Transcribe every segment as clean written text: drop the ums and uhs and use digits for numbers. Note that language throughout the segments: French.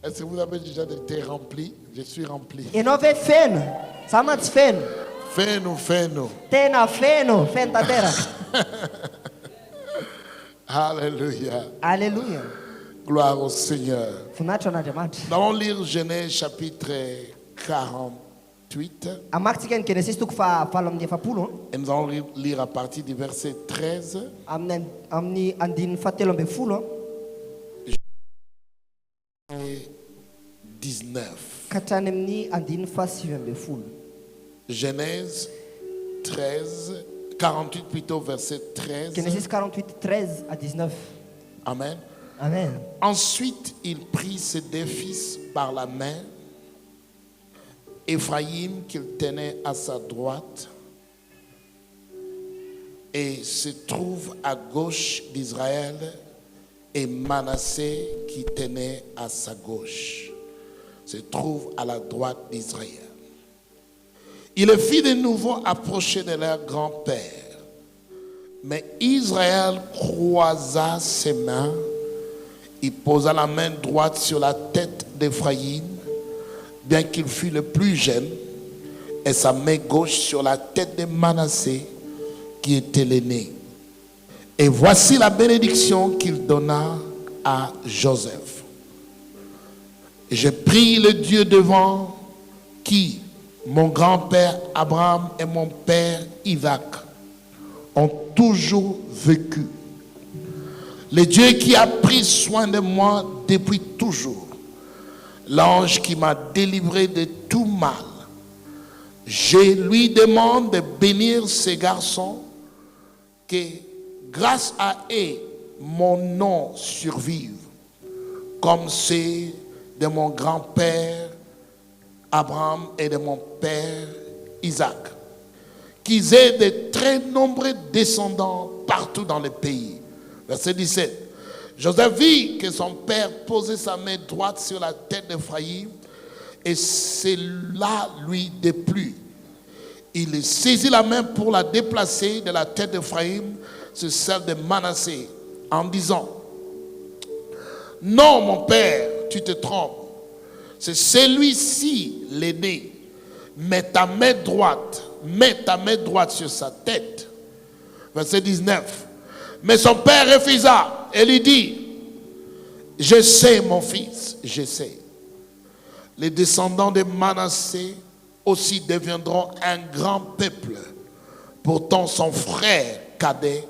Est-ce que vous avez déjà été rempli? Je suis rempli. Inove feno. Samats feno. Fais-nous, fais-nous. Tena feno. Fentatera. Alléluia. Alléluia. Gloire au Seigneur. Funatra na jamati. Nous allons lire Genèse chapitre 48. Amaksiken Genesis tuk fa falom de fapulo. Et nous allons lire à partir du verset 13. Amni andin fatelom be fulo. Et 19. Katanemni andin fasivem be fulo. Genèse 13, 48 plutôt, verset 13. Genesis 48, 13 à 19. Amen. Amen. Ensuite, il prit ses deux fils par la main, Éphraïm qu'il tenait à sa droite, et se trouve à gauche d'Israël, et Manassé qui tenait à sa gauche, se trouve à la droite d'Israël. Il les fit de nouveau approcher de leur grand-père, mais Israël croisa ses mains. Il posa la main droite sur la tête d'Éphraïm, bien qu'il fût le plus jeune, et sa main gauche sur la tête de Manassé, qui était l'aîné. Et voici la bénédiction qu'il donna à Joseph. Je prie le Dieu devant qui mon grand-père Abraham et mon père Isaac ont toujours vécu. Le Dieu qui a pris soin de moi depuis toujours. L'ange qui m'a délivré de tout mal. Je lui demande de bénir ces garçons, que grâce à eux, mon nom survive, comme c'est de mon grand-père Abraham et de mon père Isaac. Qu'ils aient de très nombreux descendants partout dans le pays. Verset 17. Joseph vit que son père posait sa main droite sur la tête d'Éphraïm, et cela lui déplut. Il saisit la main pour la déplacer de la tête d'Éphraïm sur celle de Manassé, en disant: non, mon père, tu te trompes. C'est celui-ci l'aîné. Mets ta main droite sur sa tête. Verset 19. Mais son père refusa et lui dit: je sais, mon fils, je sais. Les descendants de Manassé aussi deviendront un grand peuple. Pourtant, son frère cadet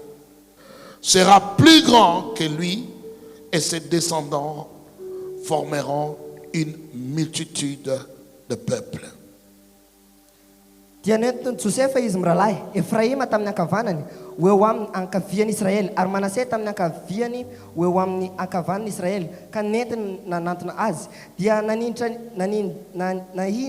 sera plus grand que lui, et ses descendants formeront une multitude de peuples. Dianet Josefa Ismralai, Ephraim tamna kavanani, wewam ankavian Israel, Armanase tamna kaviani, wewam ni ankavan Israel, kanet nanantna az, dia nahind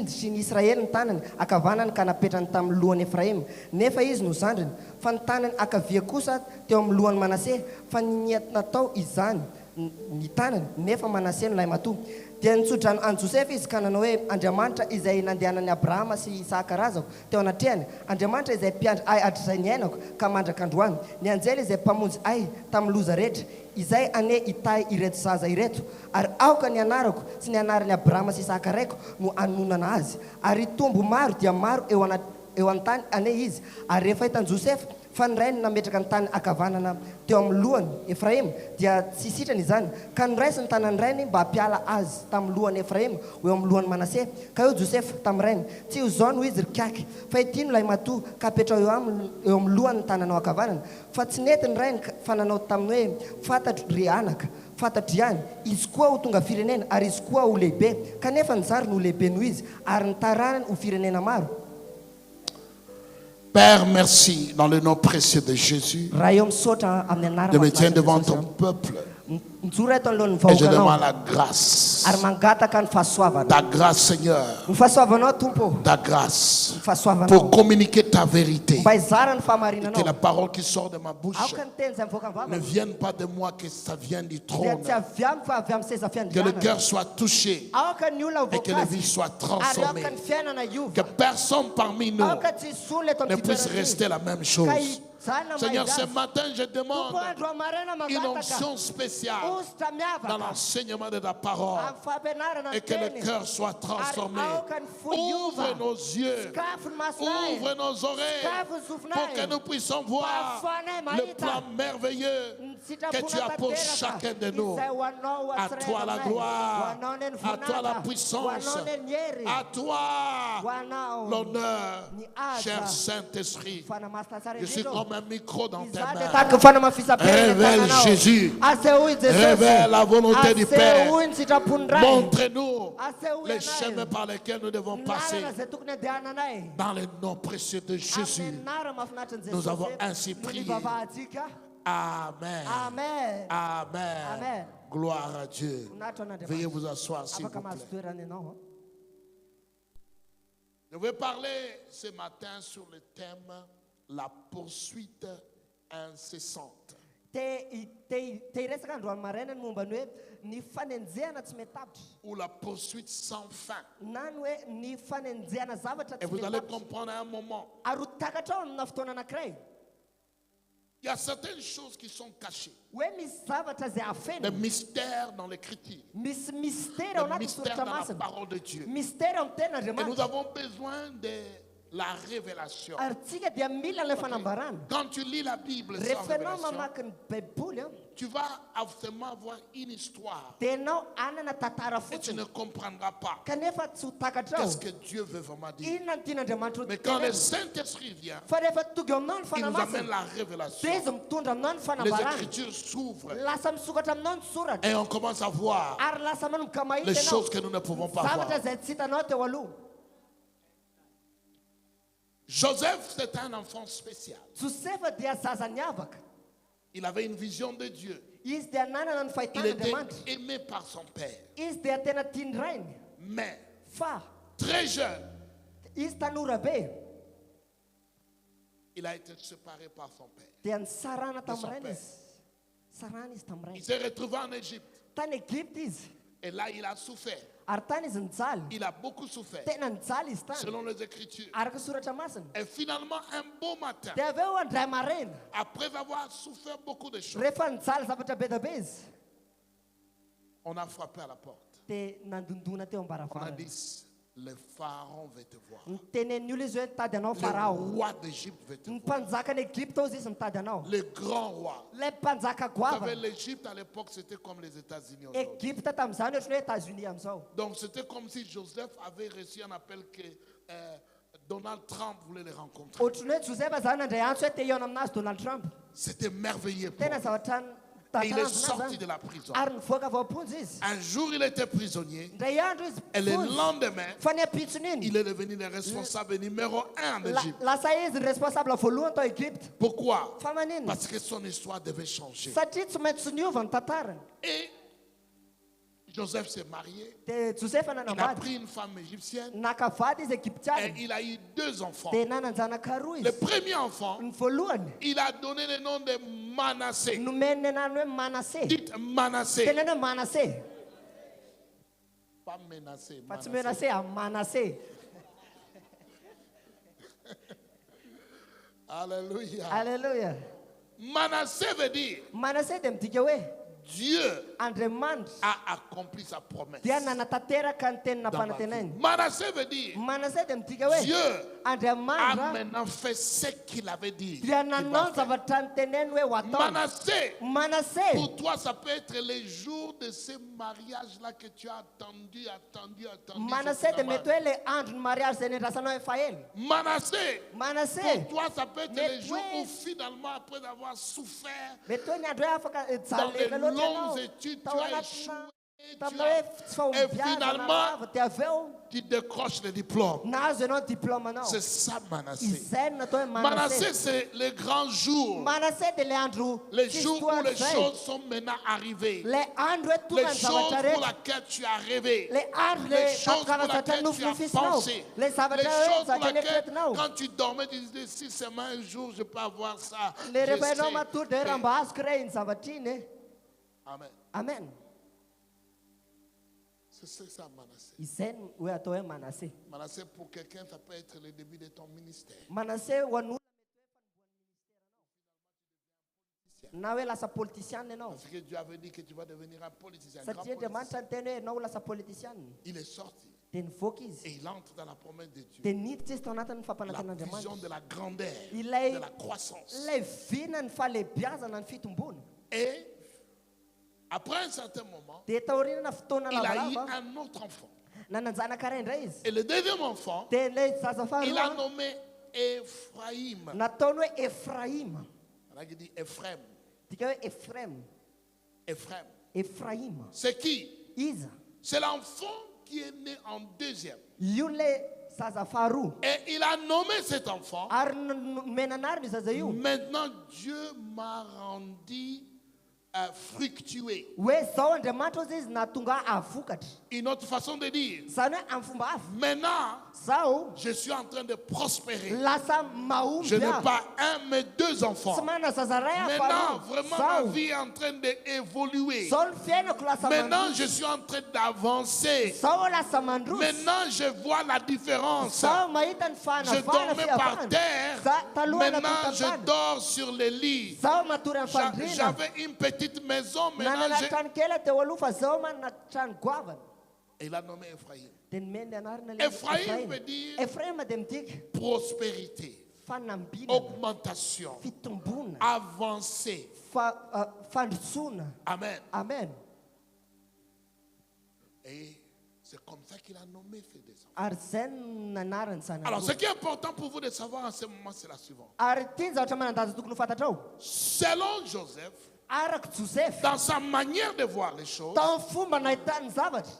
shin Israel tanan, akavanan kanapetan tam luan Ephraim, nefa is nusandren, fantanan akavia kusat, teom luan Manase, faniat natau izan, nitanan, nefa Manase laimatu. Dia nitsodran an Joseph izy ka nanao hoe Andriamanitra izay nandehanany Abrahama sy Isaka razako teo anatrehany, Andriamanitra izay mpiandry ay hatrizay ny ainako ka mandrakandroany, ny anjely izay mpamonjy ay tamin'ny loza rehetra, izay ane itay ireto zaza ireto, ary aoka ny anarako sy ny anaran'ny Abrahama sy Isaka raiko no anonana azy, ary tombo maro dia maro eo an-tany ane izy. Ary rehefa hitan Joseph fa ny rainy nametraka ny tany akavanana teo amin'ny lohany Ephraim, dia tsy sitrany izany, ka nyraisy ny tanany rainy mba hampiala azy tamin'ny lohany Ephraim eo amin'ny lohany Manase. Ka eo Joseph tamin'ny rainy: tsy ho zao no izy rikaky, fa ity no lay matoa ka apetrao eo amin'ny lohany ny tananao akavanana. Fa tsy nety ny rainy fa nanao taminy hoe fantatro ry anaka, fantatro ihany, izy koa ho tonga firenena, ary izy koa ho lehibe, kanefa ny zary no lehibe noho izy, ary ny taranany ho firenena maro. Père, merci dans le nom précieux de Jésus. Je me tiens devant ton peuple et je demande la grâce. Ta grâce, Seigneur. Ta grâce pour communiquer ta vérité. Que la parole qui sort de ma bouche ne vienne pas de moi, que ça vienne du trône. Que le cœur soit touché et que les vies soient transformées. Que personne parmi nous ne puisse rester la même chose. Seigneur, ce matin, je demande une onction spéciale dans l'enseignement de ta parole et que le cœur soit transformé. Ouvre nos yeux, ouvre nos oreilles pour que nous puissions voir le plan merveilleux que tu as pour chacun de nous. À toi la gloire, à toi la puissance, à toi l'honneur, cher Saint-Esprit. Je suis comme un micro dans tes mains. Révèle Jésus, révèle la volonté du Père. Montre-nous les chemins par lesquels nous devons passer. Dans le nom précieux de Jésus, nous avons ainsi prié. Amen. Amen. Amen. Amen. Gloire à Dieu. Veuillez vous asseoir, s'il vous plaît. Je vais parler ce matin sur le thème la poursuite incessante. Ou la poursuite sans fin. Et vous allez comprendre à un moment. Il y a certaines choses qui sont cachées. Des mystères dans l'Écriture. Des mystères dans la parole de Dieu. Et nous avons besoin de la révélation. Quand tu lis la Bible sans révélation, tu vas absolument avoir une histoire. Et tu ne comprendras pas qu'est-ce que Dieu veut vraiment dire. Mais quand le Saint-Esprit vient, il nous amène la révélation. Les Écritures s'ouvrent. Et on commence à voir les choses que nous ne pouvons pas voir. Joseph, c'est un enfant spécial. Il avait une vision de Dieu. Il était aimé par son père. Mais très jeune, il a été séparé par son père. Il s'est retrouvé en Égypte. Et là, il a souffert. Il a beaucoup souffert, selon les Écritures. Et finalement, un beau matin, après avoir souffert beaucoup de choses, on a frappé à la porte. On a dit, le pharaon veut te voir. Le roi d'Égypte veut te voir. Le grand roi. Vous savez, l'Égypte à l'époque, c'était comme les États-Unis aujourd'hui. Donc c'était comme si Joseph avait reçu un appel que Donald Trump voulait le rencontrer. C'était merveilleux pour lui. Et il est sorti de la prison. Un jour, il était prisonnier. Et le lendemain, il est devenu le responsable numéro 1 d'Égypte. Pourquoi? Parce que son histoire devait changer. Et Joseph s'est marié. Il a pris une femme égyptienne. Et il a eu 2 enfants. Le premier enfant, il a donné le nom de Manassé. Dites Manassé. Pas menacé. Manassé. Alléluia. Alléluia. Manassé veut dire Dieu a accompli sa promesse. Manassé veut dire Dieu a maintenant fait ce qu'il avait dit. Manassé, pour toi, ça peut être les jours de ce mariage-là que tu as attendu. Manassé, pour toi, ça peut être les jours où finalement, après avoir souffert dans les longues études, tu as échoué. Et finalement, tu décroches le diplôme. C'est ça, Manassé. Manassé, c'est les grands jours. Les jours où les choses sont maintenant arrivées. Les choses pour lesquelles tu as rêvé. Les choses pour lesquelles tu as pensé. Les choses pour lesquelles, quand tu dormais, tu disais, si seulement un jour je peux avoir ça. Amen. Amen. C'est ça, Manassé. Manassé, pour quelqu'un, ça peut être le début de ton ministère. na hoe lasa politiciana ianao Parce que Dieu avait dit que tu vas devenir un politicien, un grand satria politicien. Andriamanitra niteny hoe ianao lasa politiciana Il est sorti dia nivoaka et izy il entre dans la promesse de Dieu. dia niditra izy tao anatin'ny La vision fampananten'Andriamanitra de la grandeur, Ilay- de la croissance. ilay vina ny fahalehibiazana ny fitombona Et après un certain moment, dia taorianana fotoana il a eu lavalava un autre enfant. nananjanaka ray indray izy Et le deuxième enfant, dia ilay zaza il a faharoa nommé Ephraïm. nataony hoe Efraïma On a dit Ephraim. dika hoe Efrem Ephraim. Efraïma C'est qui? iza C'est l'enfant qui est né en deuxième. io le zaza faharoa Et il a nommé cet enfant. ary menanariny io zaza io Maintenant, Dieu m'a rendu fructueux. hoe zao Andriamanitra ozy izy nahatonga avokatra Une autre façon de dire. zany hoe amin'ny fomba hafa Maintenant, zao je suis en train de prospérer. lasa Je mahomby n'ai aho pas un, mais deux tsy enfants. manana zaza ray aho Maintenant, faharoa vraiment, ma zao vie est en train d'évoluer. zao ny fiainako lasa Maintenant, mandroso je suis en train d'avancer. zao lasa mandroso Maintenant, je vois la différence. zao mahita ny Je fahanavana dormais par fiavahana terre. talohana Maintenant, je tatapana dors sur les lits. zao matory amin'ny fandriana J'avais une petite maison. Maintenant, nanana trano kely teo aloha fa zao manana trano goavana il a nommé Ephraïm. dia nimeny ny anarana Ephraim veut dire Efraima dia midika prospérité, fanambinana augmentation, fitombona avancée. fandrosoana Amen. amen Et c'est comme ça qu'il a nommé ses deux enfants. ary zay ny nanarany Alors, ce zanany qui est important pour vous de savoir en ce moment, c'est la suivante. ary ty ny zavatra manan-daza tokony ho fantatra ao Selon Joseph, araka Joseph dans sa manière de voir les choses, tao amin'ny fomba nahitany zavatra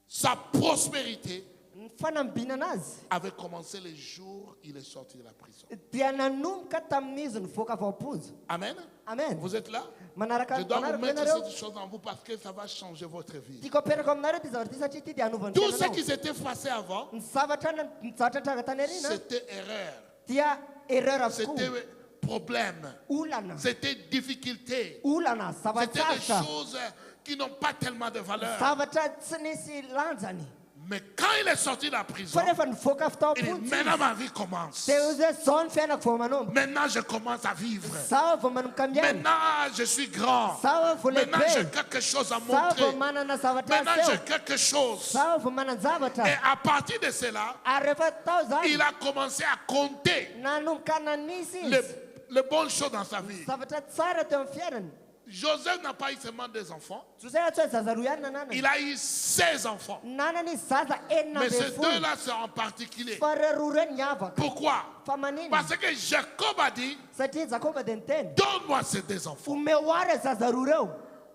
sa prospérité ny fanambinana azy avait commencé le jour où il est sorti de la prison. dia nanomboka tamin'izy nivoaka avy ao am-ponja Amen. amen Vous êtes là? manaraka Je dois vous manaraka mettre ianareo cette chose en vous parce que ça va changer votre vie. tiako aperako aminareo ty zavatra ty satria ty dia hanovany Tout ce fiainanao qui s'était passé avant, ny zavatra tranga tany arina c'était erreur. dia erreur avokoa C'était problème. olana C'était difficulté. olana C'était des zavatsatra choses qui n'ont pas tellement de valeur. zavatra tsy nisy lanjany Mais quand il est sorti de la prison, fa rehefa nivoaka avy tao il dit, am-ponja maintenant ma vie commence. dia hoe zao ny fiainako vao manomboka Maintenant je commence à vivre. zao vao manomboka miaina Maintenant je suis grand. zao vao Maintenant lehibe j'ai quelque chose à zao vao montrer. manana zavatra Maintenant aseho j'ai quelque chose. zao vao manana zavatra Et à partir de cela, ary rehefa tao zany il a commencé à compter nanomboka nanisy les, izy les bonnes choses dans sa vie. zavatra tsara teo amin'ny fiainany Joseph n'a pas eu seulement des enfants. joseph tsy hoe zaza roa ihany nanana Il a eu 16 enfants. nanany izy zaza enina Mais ambe ces folo deux-là, c'est en particulier. fa reo roa reny niavaka Pourquoi? fa maniny Parce que Jacob a dit, satria jakoba dia niteny donne-moi ces deux enfants. omeo ary zaza roa reo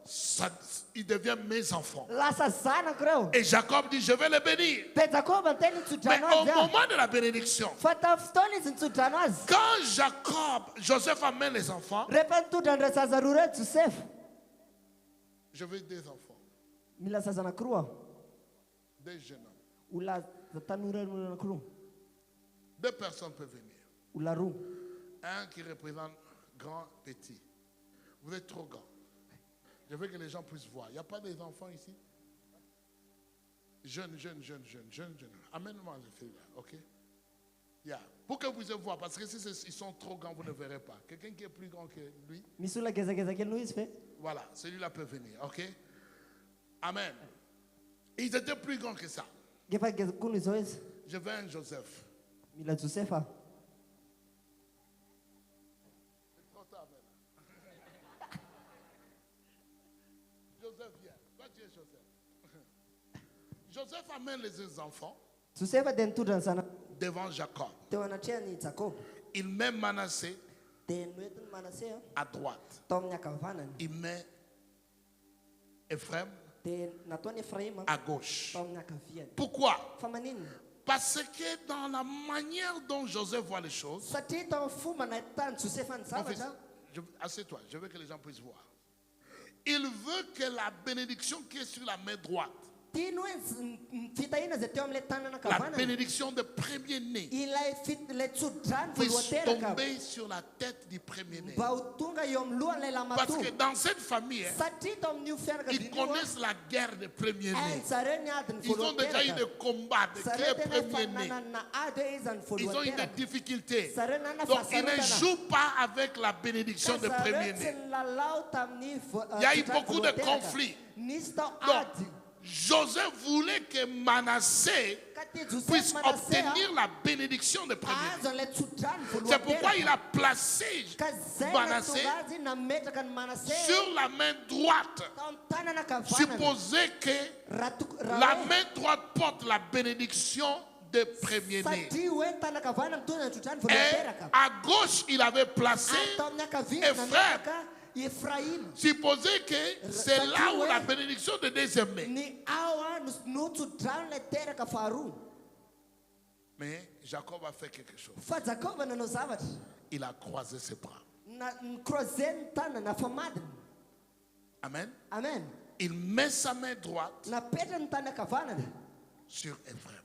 Ça, il devient mes enfants. lasa zanako reo Et Jacob dit, je vais les bénir. dia jakoba niteny Mais nitsodrano au azy aho moment de la bénédiction, fa ta fotoana izy nitsodrano azy quand Joseph amène les enfants, rehefa nitodrandra zaza roa reo joseph je veux deux enfants, mila zaza anakiroa deux jeunes hommes. olona tanora anakiroa Deux personnes peuvent venir. olona roa Un qui représente grand, petit. Vous êtes trop grand. Je veux que les gens puissent voir. Il n'y a pas des enfants ici? Jeunes. Amène-moi celui-là, ok? Yeah. Pour que vous puissiez voir, parce que si ils sont trop grands, vous ne verrez pas. Quelqu'un qui est plus grand que lui, misy olona gezageza kely noho izy fe voilà, celui-là peut venir, ok? Amen. Ils étaient plus grands que ça. gefa geza koa noho izao izy Je veux un Joseph. mila joseph aho C'est trop tard maintenant. Joseph, viens. Toi, tu es Joseph. Joseph amène les deux enfants joseph dia nitondra ny zanaka devant Jacob. teo anatrehany jakob Il met Manassé dia noentiny manase à droite. tao amin'ny akavanany Il met Ephraim dia nataony efraima à gauche. tao amin'ny akaviany Pourquoi? fa maninona Parce que dans la manière dont Joseph voit les choses, satria tao amin'ny fomba nahitany joseph any mon fils, zavatra assieds-toi, je veux que les gens puissent voir. Il veut que la bénédiction qui est sur la main droite, La bénédiction de premier-né puisse tomber sur la tête du premier-né. Parce que dans cette famille, ils connaissent la guerre des premiers-nés. Ils ont déjà eu des combats de premiers-nés. Ils ont eu des difficultés. Donc ils ne jouent pas avec la bénédiction de premier-né. Il y a eu beaucoup de conflits. Donc, Joseph voulait que Manassé puisse obtenir la bénédiction de premier-né. C'est pourquoi il a placé Manassé sur la main droite. Supposez que la main droite porte la bénédiction de premier-né. Et à gauche, il avait placé Ephraim. Supposez que c'est là où la bénédiction de deuxième-né. Mais Jacob a fait quelque chose. Il a croisé ses bras. Amen. Amen. Il met sa main droite sur Ephraim.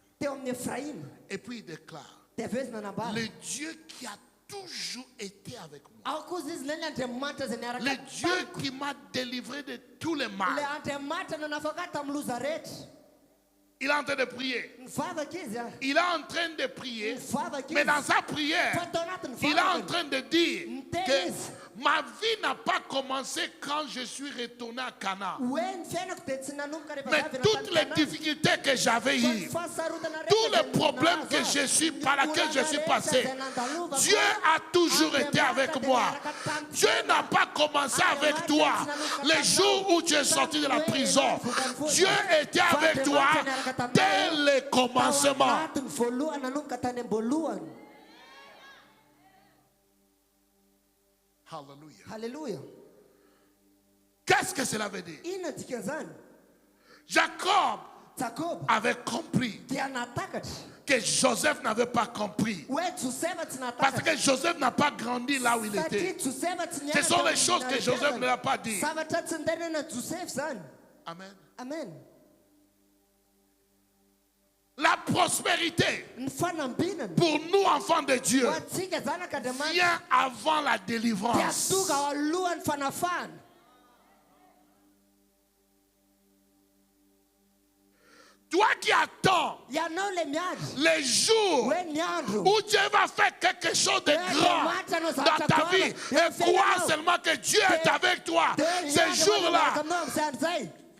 Et puis il déclare, le Dieu qui a toujours été avec moi, le Dieu qui m'a délivré de tous les mal. Il est en train de prier. Il est en train de prier. Mais dans sa prière, il est en train de dire que ma vie n'a pas commencé quand je suis retourné à Canaan. Mais toutes les difficultés que j'avais eues, tous les problèmes par lesquels je suis passé, Dieu a toujours été avec moi. Dieu n'a pas commencé avec toi les jours où tu es sorti de la prison. Dieu était avec toi dès le commencement. Hallelujah. Hallelujah. Qu'est-ce que cela veut dire? Jacob avait compris que Joseph n'avait pas compris. Parce que Joseph n'a pas grandi là où il était. Ce sont les choses que Joseph ne l'a pas dit. Amen. Amen. La prospérité pour nous enfants de Dieu vient avant la délivrance. Toi qui attends les jours où Dieu va faire quelque chose de grand dans ta vie et crois seulement que Dieu est avec toi, ces jours-là,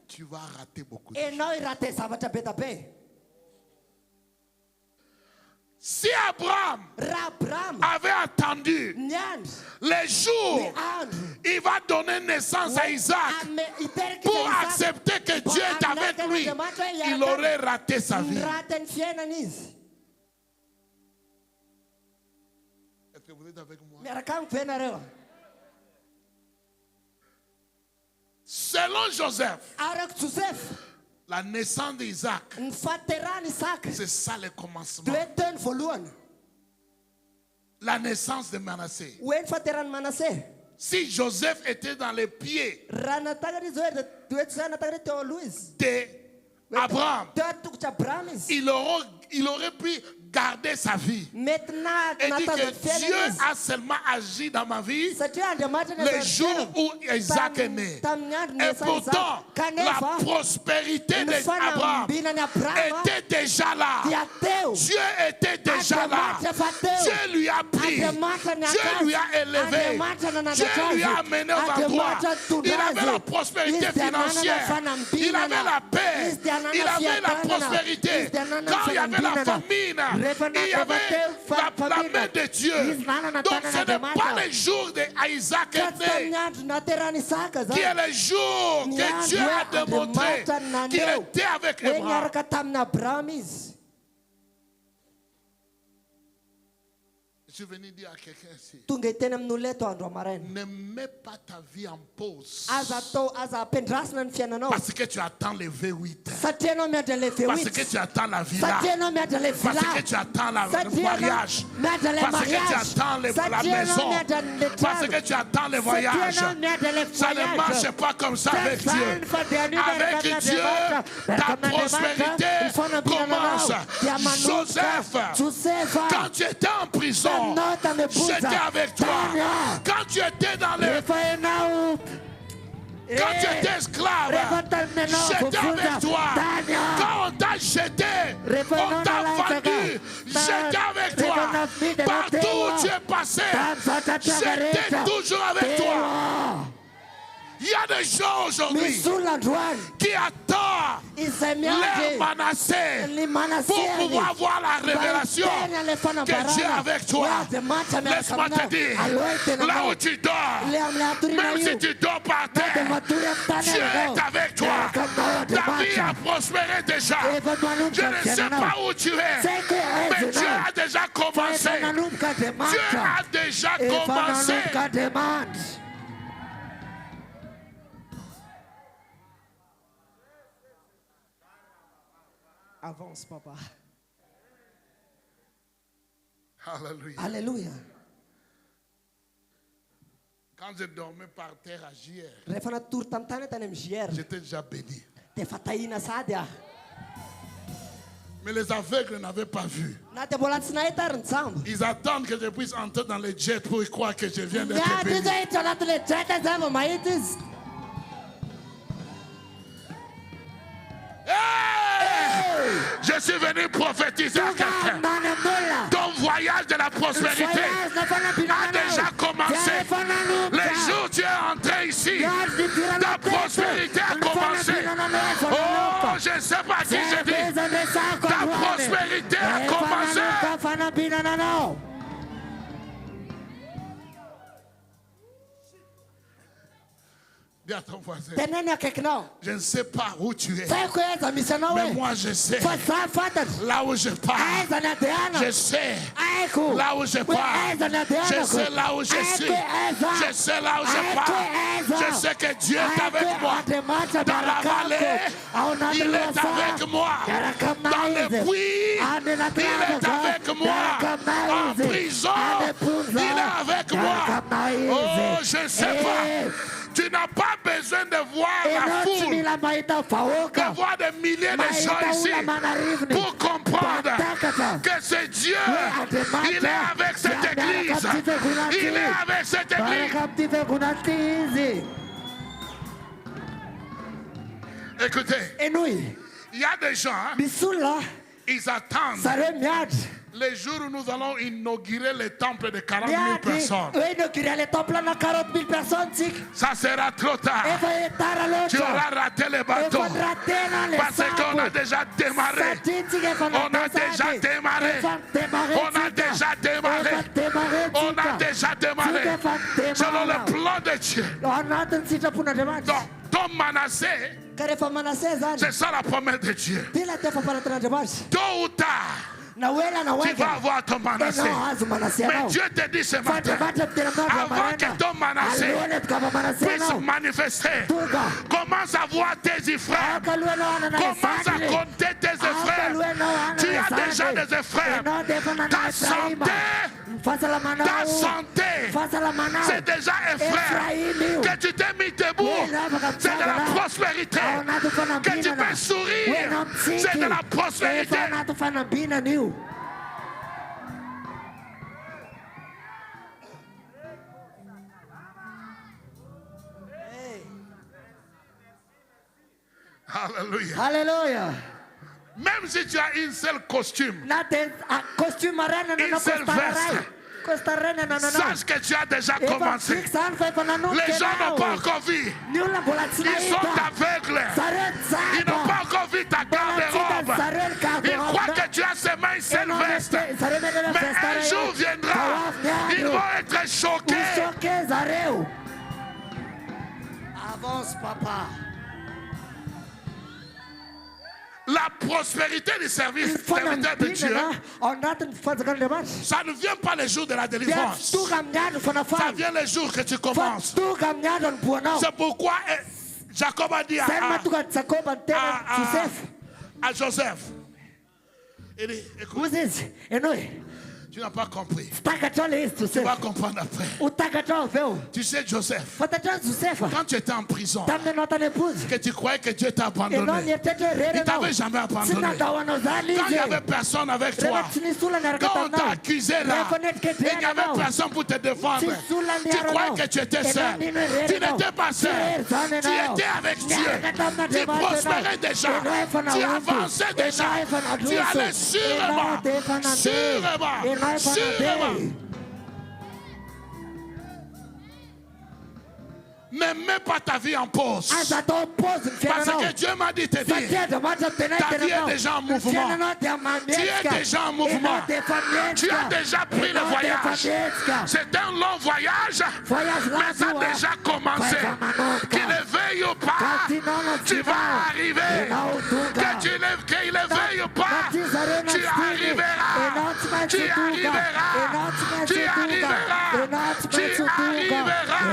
tu vas rater beaucoup de choses. Si Abraham avait attendu les jours, il va donner naissance à Isaac pour accepter que Dieu est avec lui, il aurait raté sa vie. Est-ce que vous êtes avec moi? Selon Joseph, la naissance d'Isaac, c'est ça le commencement. La naissance de Manassé. Si Joseph était dans les pieds d'Abraham, il aurait pu garder sa vie et dire que Dieu a seulement agi dans ma vie le jour où Isaac est né. Et pourtant, la prospérité d'Abraham était déjà là. Dieu était déjà là. Dieu lui a pris. Dieu lui a élevé. Dieu lui a amené aux endroits. Il avait la prospérité financière. Il avait la paix. Il avait la prospérité. Quand il y avait la famine, il y avait la main de Dieu. Donc ce n'est pas le jour d'Isaac qui est le jour que Dieu a démontré qu'il était avec Abraham. Je suis venu dire à quelqu'un ici, tungetena mnuleto andro maraina. ne mets pas ta vie en pause. Aza pendrasna ny fiainanao. Parce que tu attends le V8. Satria anao miandra le Parce V8. que tu attends la villa. Satria anao miandra le Parce villa. que tu attends le Satria mariage. anao miandra le Parce que tu mariage. attends la Satria maison. anao miandra le Parce trano. que tu attends le voyage. Satria anao miandra le Ça ne voyage. marche pas comme ça avec Dieu. Avec Dieu, ta prospérité commence. Joseph, quand tu étais en prison, j'étais avec toi. Quand tu étais dans le... Quand tu étais esclave, j'étais avec toi. Quand on t'a jeté, on t'a vendu, j'étais avec toi. Partout où tu es passé, j'étais toujours avec toi. Il y a des gens aujourd'hui qui attendent les Manassé pour pouvoir voir la révélation que Dieu est avec toi. Laisse-moi te dire, là où tu dors, même si tu dors par terre, Dieu est avec toi. Ta vie a prospéré déjà. Je ne sais pas où tu es, mais Dieu a déjà commencé. Dieu a déjà commencé. Avance, papa. Alléluia. Alléluia. Quand je dormais par terre à JR, Rehefa natory tamin'ny tany tany amin'ny JR. j'étais déjà béni. Dia efa tahina sady ah. Mais les aveugles n'avaient pas vu. Na dia mbola tsy nahita ary ny jambo. Ils attendent que je puisse entrer dans les jets pour croire que je viens d'être Miady béni. izy hiditra anatin'le dreta zay vao mahita izy. Hey! Je suis venu prophétiser à quelqu'un. Ton voyage de la prospérité a déjà commencé. Les jours où tu es entré ici, ta prospérité a commencé. Oh, je ne sais pas si je dis. Ta prospérité a commencé. Dis à ton voisin, je ne sais pas où tu es, mais moi je sais là où je pars. Je sais là où je pars. Je sais là où je suis. Je sais là où je pars. Je sais que Dieu est avec moi. Dans la vallée, il est avec moi. Dans le puits, il est avec moi. En prison, il est avec moi. Oh, je ne sais pas. Tu n'as pas besoin de voir la foule, de voir des milliers de gens ici pour comprendre que c'est Dieu. Il est avec cette église. Il est avec cette église. Écoutez, il y a des gens, ils attendent les jours où nous allons inaugurer le temple de 40 000 personnes. Ça sera trop tard. Tu auras raté le bateau. Parce qu'on a déjà démarré. On a déjà démarré. On a déjà démarré. On a déjà démarré. Selon le plan de Dieu. Donc, ton Manassé, c'est ça la promesse de Dieu. Tôt ou tard, tu vas avoir ton Manassé. Mais Dieu te dit ce matin, avant que ton Manassé puisse manifester, commence à voir tes frères. Commence à compter tes frères. Tu as déjà des frères. Ta santé, c'est déjà un frère. Que tu t'es mis debout, c'est de la prospérité. Que tu peux sourire, c'est de la prospérité. Alléluia. Alléluia. Même si tu as une seule costume, une seule veste, sache que tu as déjà commencé. Les gens n'ont pas encore vu. Ils sont aveugles. Ils n'ont pas encore vu ta garde-robe. Ils croient que tu as seulement une seule veste. Mais un jour viendra, ils vont être choqués. Avance, papa. La prospérité du service serviteur de Dieu, ça ne vient pas les jours de la délivrance. Ça vient les jours que tu commences. C'est pourquoi Jacob a dit à Joseph, il dit, écoute, tu n'as pas compris. Tu vas comprendre après. Tu sais, Joseph, quand tu étais en prison, que tu croyais que Dieu t'a abandonné, il ne t'avait jamais abandonné. Quand il n'y avait personne avec toi, quand on t'a accusé là, il n'y avait personne pour te défendre. Tu croyais que tu étais seul. Tu n'étais pas seul. Tu étais avec Dieu. Tu prospérais déjà. Tu avançais déjà. Tu allais sûrement. Ne mets pas ta vie en pause. Parce que Dieu m'a dit te dire, ta vie est déjà en mouvement. Tu es déjà en mouvement. Tu as déjà pris le voyage. C'est un long voyage, mais ça a déjà commencé. Qu'il le veuille ou pas, tu vas arriver. Qu'il le veuille ou pas, tu arriveras. Tu arriveras. Tu arriveras. Tu arriveras.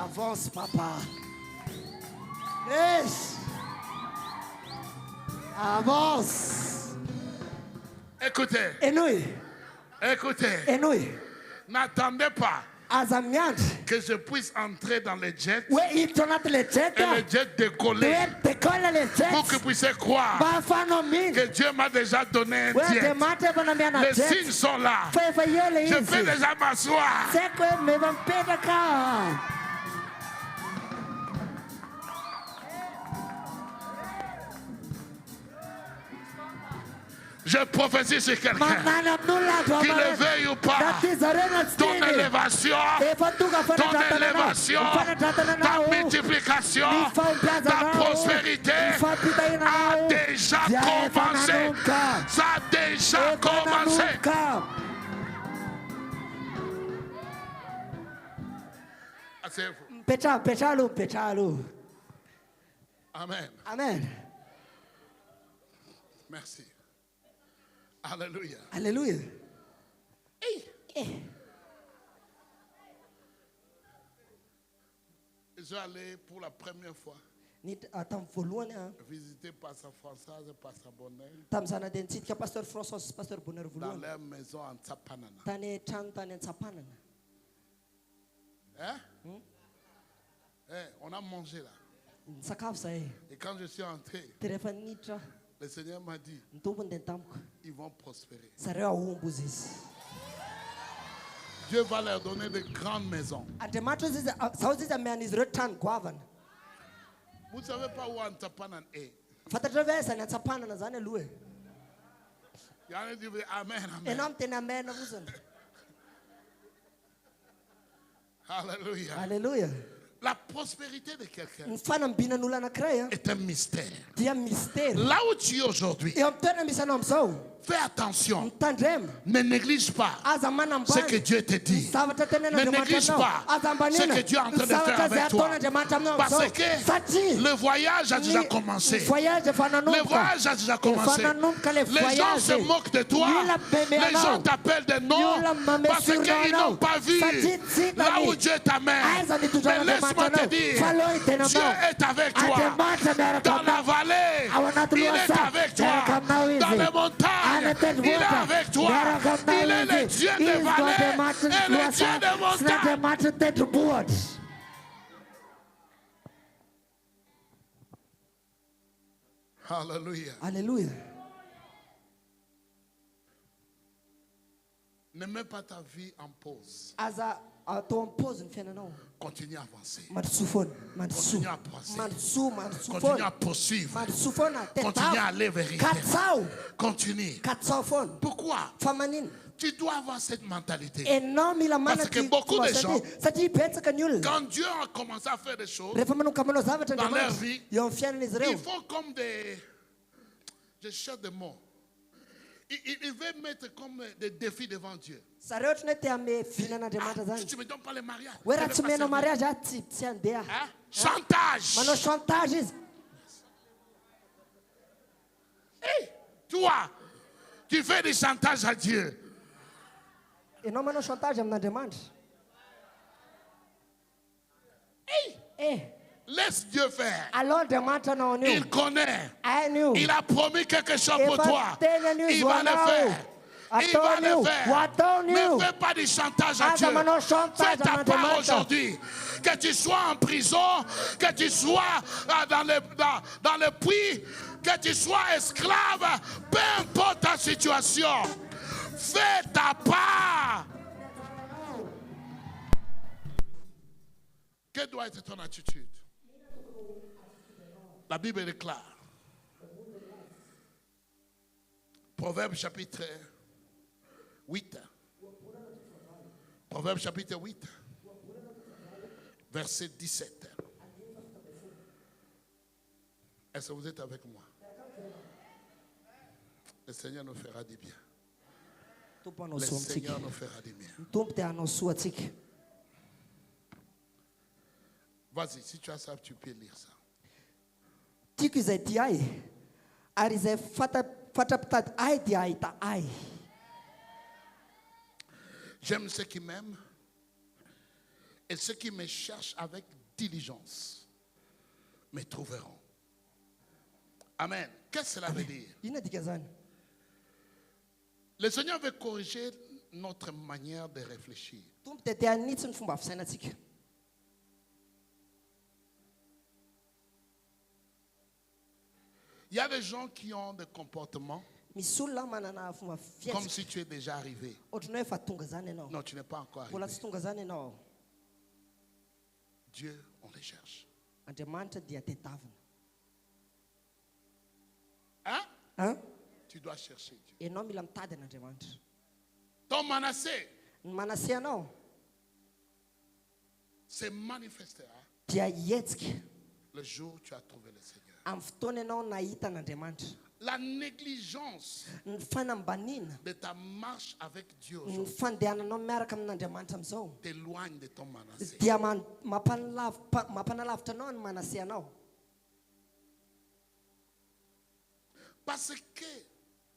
Avance, papa. Yes. Avance. Écoutez. Écoutez. N'attendez pas que je puisse entrer dans les jets et le jet décoller pour que vous puissiez croire que Dieu m'a déjà donné un jet. Les signes sont là. Je peux déjà m'asseoir. Je prophétise sur quelqu'un, qu'il le veuille ou pas, ton élévation, ta multiplication, ta prospérité a déjà commencé. Ça a déjà commencé. Asseyez-vous. Amen. Amen. Merci. Alléluia. Alléluia. Je suis allé pour la première fois visiter Pasteur Françoise et Pasteur Bonheur dans leur maison en Tsapanana. Hein? On a mangé là. Et quand je suis entré, le Seigneur m'a dit, ils vont prospérer. Dieu va leur donner de grandes maisons. Vous ne savez pas où Antapanan est. Il y en a qui disent Amen, Amen. Alléluia. Alléluia. La prospérité de quelqu'un est un mystère. Là où tu es aujourd'hui, fais attention. Ne néglige pas ce que Dieu te dit. Ne néglige pas ce que Dieu est en train de faire avec toi. Parce que le voyage a déjà commencé. Le voyage a déjà commencé. Les gens se moquent de toi. Les gens t'appellent des noms parce qu'ils n'ont pas vu là où Dieu t'amène. Mais laisse-moi te dire, Dieu est avec toi. Dans la vallée, il est avec toi. Dans les montagnes, il est avec toi. Il est le Dieu des vallées et le Dieu des montagnes. Alléluia. Alléluia. Ne mets pas ta vie en pause. Continue à avancer. Continue à passer. Continue à poursuivre. Continue à aller vers lui. Continue. Pourquoi? Tu dois avoir cette mentalité. Parce que beaucoup de gens, quand Dieu a commencé à faire des choses dans leur vie, ils font comme des... Je cherche des mots. il veut mettre comme des défis devant Dieu. zareo ohatry ny hoe te ame vinan'andriamanitra Si zany tu ne me donnes pas le mariage, hoe je raha vais tsy pas menao servir. mariage aho tsy handeha Hein? Chantage. manao chantage izy. Hey, toi, tu fais du chantage à Dieu. ianao manao chantage amin'andriamanitra. Laisse Dieu faire. aleo andriamanitra anao an'io. Il connaît. hainy Il io a promis quelque chose pour efa toi. teny an'io Il izy va le hoanao faire. Il va ataon'io le faire. ho ataon'io. Ne fais pas du chantage à Dieu. aza manao chantage Fais ta part amin'andriamanitra. aujourd'hui. Que tu sois en prison, que tu sois dans le puits, que tu sois esclave, peu importe ta situation. Fais ta part. Quelle doit être ton attitude? La Bible déclare. Proverbe chapitre 8. Proverbe chapitre 8. Verset 17. Est-ce que vous êtes avec moi? Le Seigneur nous fera du bien. tompo anao Le soa amintsika. Seigneur nous fera du bien. Ny tompo te hanao soa atsika. Vas-y, si tu as ça, tu peux lire ça. tiako izay ty ahy ary izay fatrapitady ahy dia ahita ahy. J'aime ceux qui m'aiment et ceux qui me cherchent avec diligence me trouveront. Amen. Qu'est-ce que cela veut dire? Inona dika zany? Le Seigneur veut corriger notre manière de réfléchir. tompo dia te hanitsy ny fomba fisainantsika. Il y a des gens qui ont des comportements misy olona manana fomba comme fiaintsika si tu es déjà arrivé. ohatry ny hoe efa tonga zany ianao. Non, tu n'es pas encore mbola arrivé. tsy tonga zany ianao. Dieu, on les cherche. Andriamanitra dia tetavina. Hein? Tu dois chercher Dieu. Ianao mila mitady an'Andriamanitra. Ton Manassé Ny manase anao se manifestera dia hietsika le jour où tu as trouvé le Seigneur. amin'ny fotoana ianao nahita an'Andriamanitra. La négligence Ny fanambaniana, de ta marche avec Dieu ny aujourd'hui fandehananao miaraka amin'Andriamanitra amin'izao t'éloigne de ton Manassé. dia mampanalavitra anao ny manase anao. Parce que tu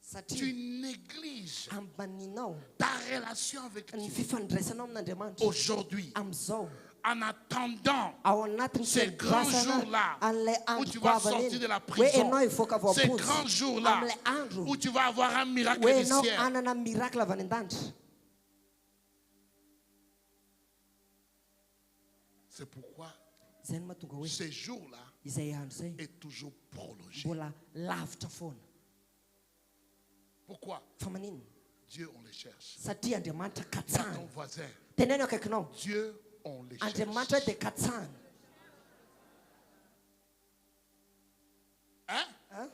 Satria négliges ambaninao ta relation avec ny Dieu fifandraisanao amin'Andriamanitra aujourd'hui amin'izao en attendant ao anatin'ny ces grands fiandrasana jours-là an'ilay où andro tu vas goavana sortir iny de la hoe prison, ianao ivoaka avy ces am-pozy grands jours-là amin'ilay andro où tu vas avoir un miracle hoe du ianao ciel. anana miracle avy any an-danitra. C'est pourquoi Izay no mahatonga hoe ces jours-là izay andro zay est toujours prolongé. mbola lavitra foana. Pourquoi? Fa manino? Dieu, on les cherche. Satria Andriamanitra Pas ton katsahana. voisin. Teneno akaikinao Dieu, on les cherche. Andriamanitra dia katsahana. Hein?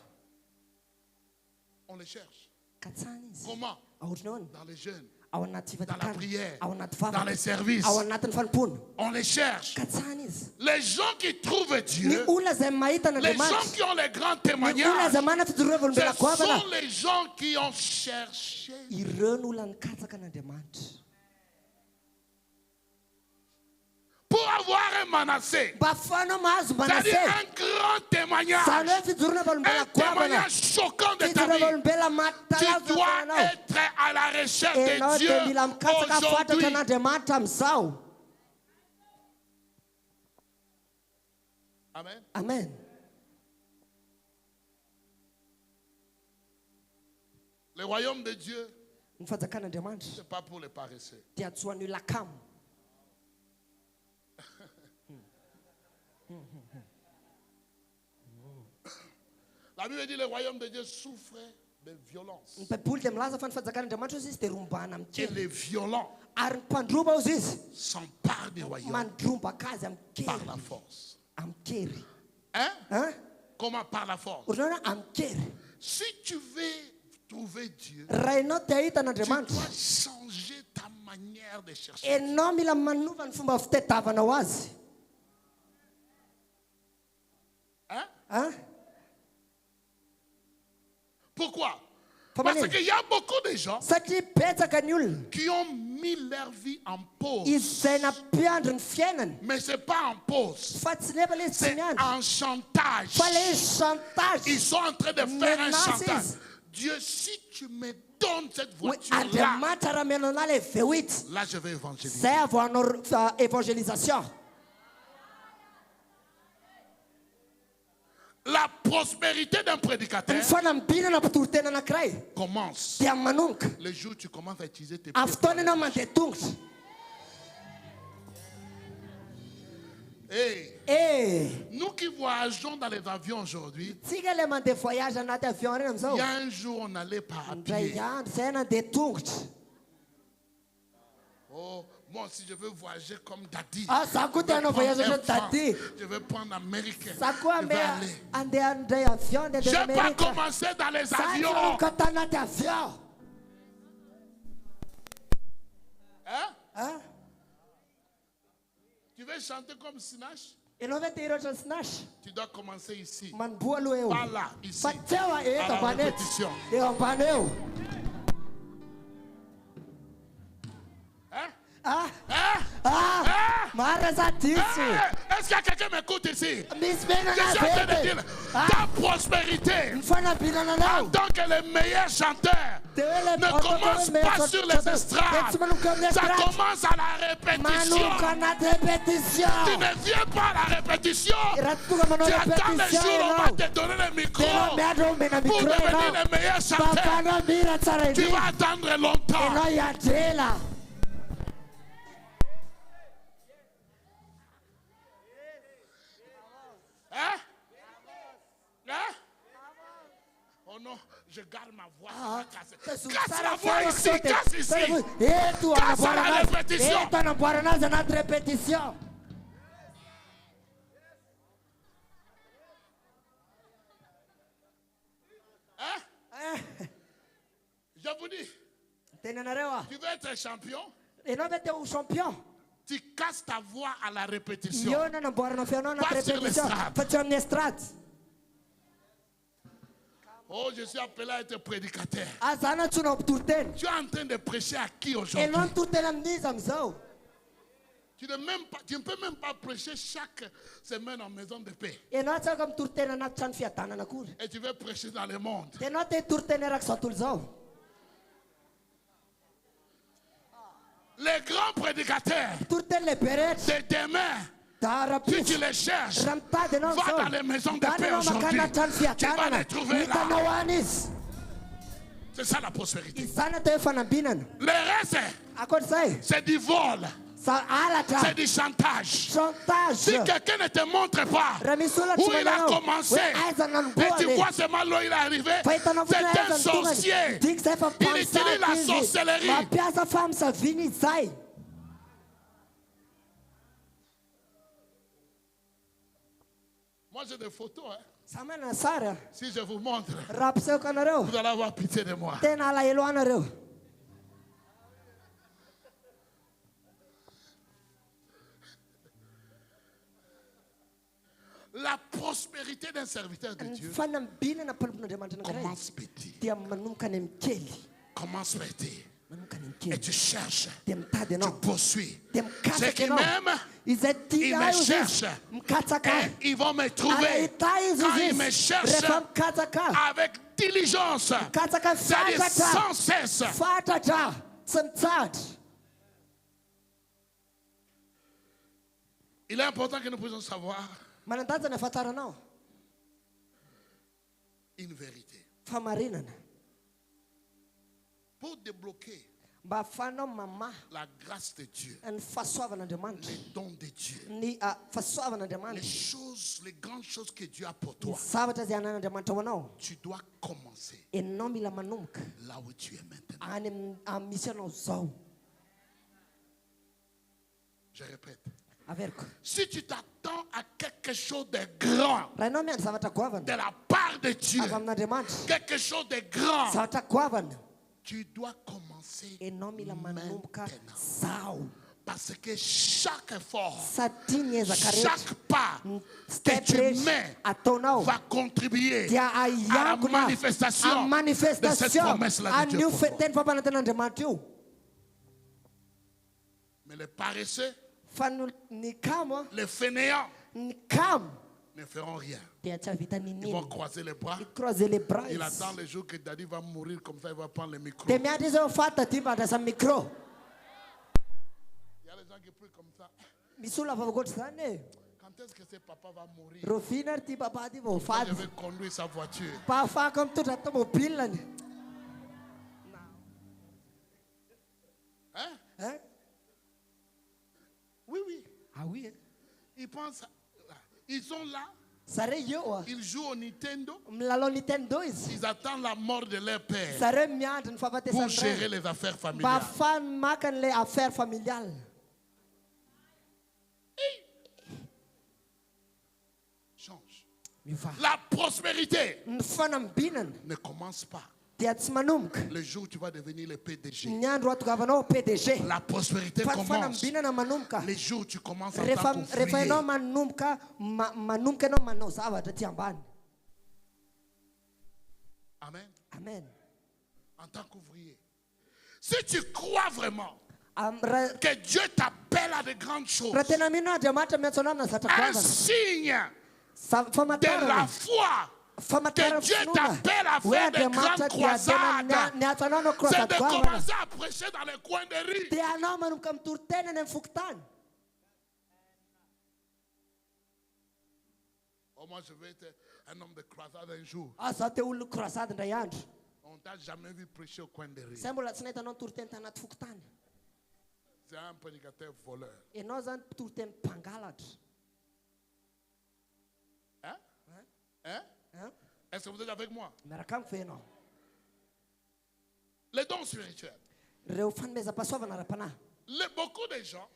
On les cherche. Katsahana izy. Comment? Ahotriny ahoana? Dans les jeunes, Ao anaty dans la fivatakana, prière, ao anaty dans vavaka, les services. ao anatin'ny fanompoana. On les cherche. Katsahana izy. Les gens qui trouvent Ny Dieu, olona izay mahita les gens an'Andriamanitra, qui ont les grands ny olona témoignages, izay manana fijoroana olombelona ce goavana, sont les gens qui ont cherché. ireo ny olona nikatsaka an'Andriamanitra. Pour avoir un Manassé, Mba ahafahanao mahazo c'est-à-dire manase, un grand témoignage, zany hoe fijoroana avy olombelona un goavana, témoignage choquant de ta fijoroana avy vie. olombelona Tu mahatalavitra dois anao. être à la recherche Ianao de dia mila Dieu mikatsaka fantatra aujourd'hui. an'Andriamanitra amin'izao. Amen. Amen. Le royaume de Dieu, Ny fanjakan'Andriamanitra ce n'est pas pour les paresseux. dia tsy ho an'io lakamo. La Bible dit que le royaume de Dieu souffre de violence. Ny baiboly dia milaza fa ny fanjakan'Andriamanitra izy dia rombana amin'ny Et kely. les violents Ary ny mpandromba ozy izy s'emparent du royaume mandrombaka azy amin'ny par la kery. force. Amin'ny kery. Hein? Hein? Comment par la force? Ohatrany hoe amin'ny kery. Si tu veux trouver Dieu, Raha ianao te ahita tu an'Andriamanitra, dois changer ta manière de chercher. ianao mila manova ny fomba fitadiavanao azy. Hein? Hein? Pourquoi? Fa Parce qu'il y a beaucoup de gens Satria betsaka ny olona qui ont mis leur vie en pause. izay nampiandro ny fiainany Mais ce n'est pas en pause. fa tsy nefa le izy tsy C'est miandro en chantage. fa le izy chantage Ils sont en train de faire un Menaces. chantage. Dieu, si tu me donnes cette hoe voiture-là, andriamanitra raha mianao anahy le veoity là je vais évangéliser. zay avy hanao évangélisation. La prospérité d'un prédicateur Ny fanambinana mpitory-tena anankiray commence dia manomboka le jour où tu commences à utiliser tes amin'ny fotoana ianao mandeha tongotra. Hey, nous qui voyageons dans les avions aujourd'hui, tsika le mandeha voyage anaty avion reny il amizao y a un jour on allait par ndray pied. andro zay nandeha tongotra. Oh, moi si je veux voyager comme Daddy, Ah, za koa je te vais hanao prendre voyage Air ohatry Daddy. France, je vais prendre américain, Za koa je vais aller. andeha andray avion Je ndeha n'ai pas commencé dans les avions. Zatka tanaty avion. Hein? Tu veux chanter comme Sinach? Ianao ve te hira ohatry ny Sinach? Tu dois commencer ici. Manomboa aloha eo. Pas là, ici. Fa tsy eo À eto la ambany eto. répétition. Eo ambany eo. Marina za diso. Est-ce qu'il y a quelqu'un qui m'écoute ici? Misy Je suis en train de dire, ta prospérité, Ny fanambinana en anao tant que le meilleur chanteur, ne commence pas sur les estrades. Ça commence à la répétition. manomboka anaty répétition. Tu ne viens pas à la répétition. Raha tonga manao Tu attends le répétition jour où on va ianao. te donner le micro Tena miandro omena pour micro devenir ianao. le meilleur chanteur. Papanao mira tsara Tu indrindra. vas attendre longtemps. Ianao iadrela. Hein? Hein? Oh non, je garde ma voix. Casse la voix ici, casse ici. Eto Casse à la anamboarana azy. répétition. Eto anamboarana azy anaty répétition. Je vous dis, Teny anareo a. tu veux être champion, Ianao ve te ho champion? tu casses ta voix à la répétition. Eo no anamboarana fianao anaty Pas sur répétition. l'estrade. Fa tsy amin'ny estrade. Oh, je suis appelé à être prédicateur. Azana antsoina mpitory-tena. Tu es en train de prêcher à qui Ianao aujourd'hui? nitory-tena amin'izy amizao. Tu ne peux même pas prêcher chaque semaine en maison de paix. Ianao tsy afaka mitory-tena anaty trano fiadanana akory. Et tu veux prêcher dans le monde. Ianao te hitory-tena arak'izao tontolo izao. Les grands prédicateurs Mitory-tena lehibe rehetra. de demain, Da si rahampitso. tu les cherches, Raha mitady ianao va amizao. dans les maisons de Mitany paix ianao aujourd'hui. makana trano Tu vas fiadanana. les trouver là. Hitanao any izy. C'est ça la prospérité. Izany atao hoe fanambinana. Le reste, Akoatr'izay. c'est du vol, Sa alatra. c'est du chantage. Chantage. Si quelqu'un ne te montre pas Raha misy olona où tsy il a manao commencé, hoe aiza et nanomboany. tu vois seulement là où il est arrivé, Fa hitanao c'est fotsiny un aiza ny tongany. sorcier. Diky izay fa Il utilise la mpamosavy izy. sorcellerie. Mampiasa fahamisaviny izy zay. Moi j'ai des photos. Hein. Sa manana sary. Si je vous montre, Raha ampisehoako anareo. vous allez avoir pitié de moi. Tena alahelo anareo. La prospérité d'un serviteur de Ny Dieu fanambinana mpampian'Andriamanitra anankiray commence petit. dia manomboka any amin'ny kely. Commence petit. Manomboka any Et amin'ny kely. tu cherches, Dia mitady tu ianao. poursuis. Dia Ceux mikataka qui ianao. m'aiment, Izay ils tia me azy izy. cherchent. Mikatsaka ahy. Et ils vont me trouver Anahita izy quand izy. ils me cherchent Rehefa mikatsaka ahy. avec diligence. Mikatsaka C'est-à-dire fantatra. sans cesse. Fantatra. Tsy mitsahatra. Il est important que nous puissions savoir Manan-danja ny afantaranao. une vérité. Famarinana. Pour débloquer Mba ahafahanao mamaha la grâce de Dieu, ny fahasoavan'Andriamanitra. les dons de Dieu, Ny fahasoavan'Andriamanitra. les choses, les grandes choses que Dieu a pour Ny toi, zavatra izay anan'Andriamanitra ho anao. tu dois commencer Ianao mila manomboka là où tu es maintenant. any amin'ny misy anao zao. Je répète. Averiko. Si tu t'attends à quelque chose de grand Raha ianao miandry zavatra goavana de la part de Dieu, avy amin'Andriamanitra, quelque chose de grand, zavatra goavana, tu dois commencer ianao mila manomboka maintenant. zao. Parce que chaque effort, satiny ezaka chaque pas que step tu rehetra mets ataonao va contribuer dia à la aiakona manifestation de cette manifestation promesse-là de Dieu an'io pour toi. teny fampananten'Andriamanitra io. Mais les paresseux, Fa ny kamo les fainéants ny kamo ne feront rien. dia tsy havita Ils vont ninino croiser les bras. croiser les bras Il izy. attend le jour que Daddy va mourir, comme ça il va prendre le micro. dia Il miandry izy eo fata ty mandrasa micro. y a les gens qui prient comme ça. Misy olona vavakoatra zany e. Quand est-ce que ce papa va mourir? Rovina ary ty papa ty vao Je fady vais conduire sa voiture. mba ahafahako mitondra tomobilany. Hein? Hein? Oui, oui. Ah oui e. Ils pensent, ils sont là, Zareo eo a ils jouent au Nintendo, milalao Nintendo izy. ils attendent la mort de leur père Zareo miandry ny pour fahafatesany gérer ray les affaires mba familiales. ahafahany maka an'ilay affaire familiale. Change. Miova. La prospérité Ny fanambinana ne commence pas dia tsy manomboka le jour où tu vas devenir le PDG. ny andro atongavanao PDG. La prospérité Fa ny commence fanambinana manomboka les jours où tu commences en rehefa tant rehefa ianao qu'ouvrier. manomboka manomboka ianao manao zavatra ty ambany. Amen. Amen. En tant qu'ouvrier. Si tu crois vraiment Raha que Dieu t'appelle à de grandes choses, tena mino Andriamanitra miantso anao amina zatra un goavana signe de la famantarana foi famantarana que Dieu finoana t'appelle à hoe faire des Andriamanitra grandes dia tena croisades, niatso anao anao c'est croisade de goavana commencer à prêcher dans les coins de rue. dia anao manomboka mitory-tena any amin'ny fokotany. Oh, moi, je vais être un homme de croisade un jour. Zaho te olona croisade indray andro. On t'a jamais vu prêcher au coin de rue. Zay mbola tsy nahita anao mitory-tena tanaty fokotany. C'est un prédicateur voleur. Ianao zany mitory-tena mpangalatra. Hein? Hein? Hein? Est-ce que vous êtes avec moi? Miaraka amiko ve ianao? Les dons spirituels. Ireo fanomezam-pahasoavana ara-panahy. Beaucoup de gens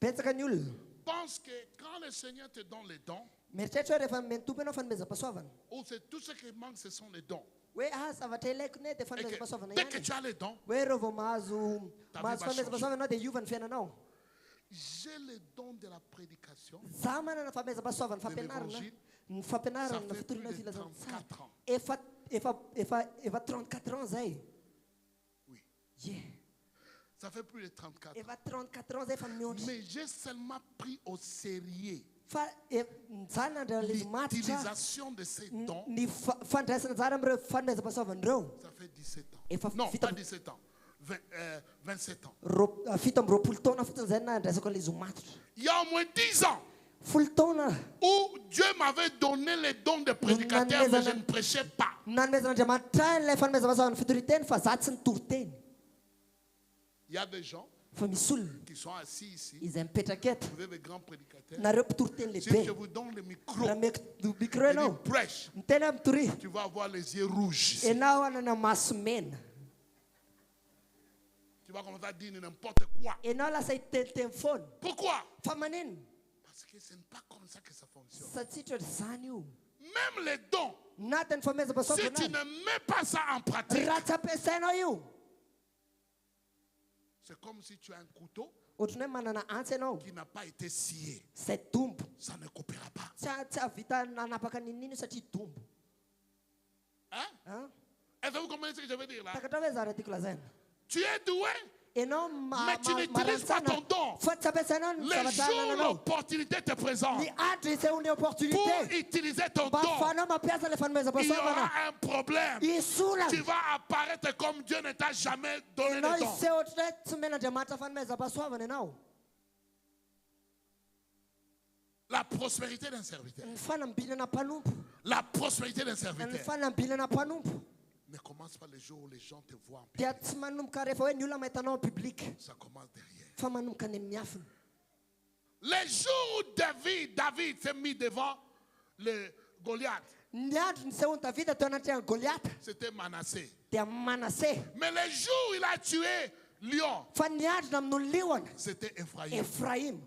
Betsaka ny olona pensent que quand le Seigneur te donne les dons, mieritreritra hoe rehefa meny tompo ianao fanomezam-pahasoavana ou c'est tout ce qui manque, ce sont les dons. hoe zavatra ilaiko ne dia Et que fanomezam-pahasoavana dès que ihany. tu as les dons, Hoe reo vao mahazo Ta vie va fanomezam-pahasoavana ianao dia iova ny fiainanao. j'ai le don de la prédication. Za manana fanomezam-pahasoavana fampianarana l'évangile, ny Ça fampianarana na fait fitoriana plus de filazantsara 34 ans. efa 34 ans zay. Oui. Ye. Ça fait plus de 34 ans. Efa 34 ans zay efa miondry. Mais j'ai seulement pris au sérieux Fa zany nandray matitra l'utilisation de ces dons. ny fandraisana zara am'ireo fanomezam-pahasoavan'ireo. Ça fait 17 ans. Et Non, vita- pas 17 ans. 27 ans. Fito amby roapolo taona fotsiny zay nandraisako an'ilay zomatotra. Il y a au moins 10 ans Folo taona où Dieu m'avait donné les dons de prédicateur, mais je ne prêchais pas. nanomezan'Andriamanitra ilay fanomezam-pahasoavana fitory-teny fa za tsy nitory-teny. Il y a des gens Fa misy olona qui sont assis ici. izay mipetraka eto Vous êtes des grands prédicateurs. nareo mpitory-teny Si je lehibe. vous donne le micro, Raha meko micro et ianao tu prêches, miteny mitory tu vas avoir les yeux rouges ici. ianao anana maso mena. Tu vas commencer à dire n'importe quoi. Ianao lasa hiteniteny foana. Pourquoi? Fa manino Parce que ce n'est pas comme ça que ça fonctionne. satria ohatrany zany io. Même les dons, Natany si tu fanomezam-pahasoavana ne mets pas ça en pratique, raha tsy ampiasainao io c'est comme si tu as un couteau ohatrany hoe manana antsy ianao qui n'a pas été scié. zay dombo Ça ne coupera pas. tsy avita nanapaka ninino io satria dombo. Hein? Hein? Est-ce que vous comprenez ce que je veux dire là? Takatra hoe zara tiako lazaina Tu es doué, ianao mais tu n'utilises pas ton don. fa tsy ampiasainao ny Les zavatra jours où ananao. l'opportunité te présente Ny andro isehony pour opportunité utiliser ton mba don, ahafahanao mampiasa le il y fanomezam-pahasoavana aura un problème. isolana. Tu vas apparaître comme Dieu ne t'a jamais donné Ianao le don. iseho ohatra hoe tsy men'Andriamanitra fanomezam-pahasoavana ianao. La prospérité d'un serviteur. Ny fanambinana mpanompo. La prospérité d'un Ny serviteur fanambinana mpanompo ne commence pas le jour où les gens te voient en dia public. tsy manomboka rehefa hoe ny olona mahitanao en public Ça commence derrière. fa manomboka any amin'ny afiny. Les jours où David s'est mis devant le Goliath, Ny andro nisehony Davida teo anaty Goliata c'était Manassé. dia Manassé. Mais le jour où il a tué Lion, Fa ny andro namin'ny liona c'était Ephraïm. Efraim.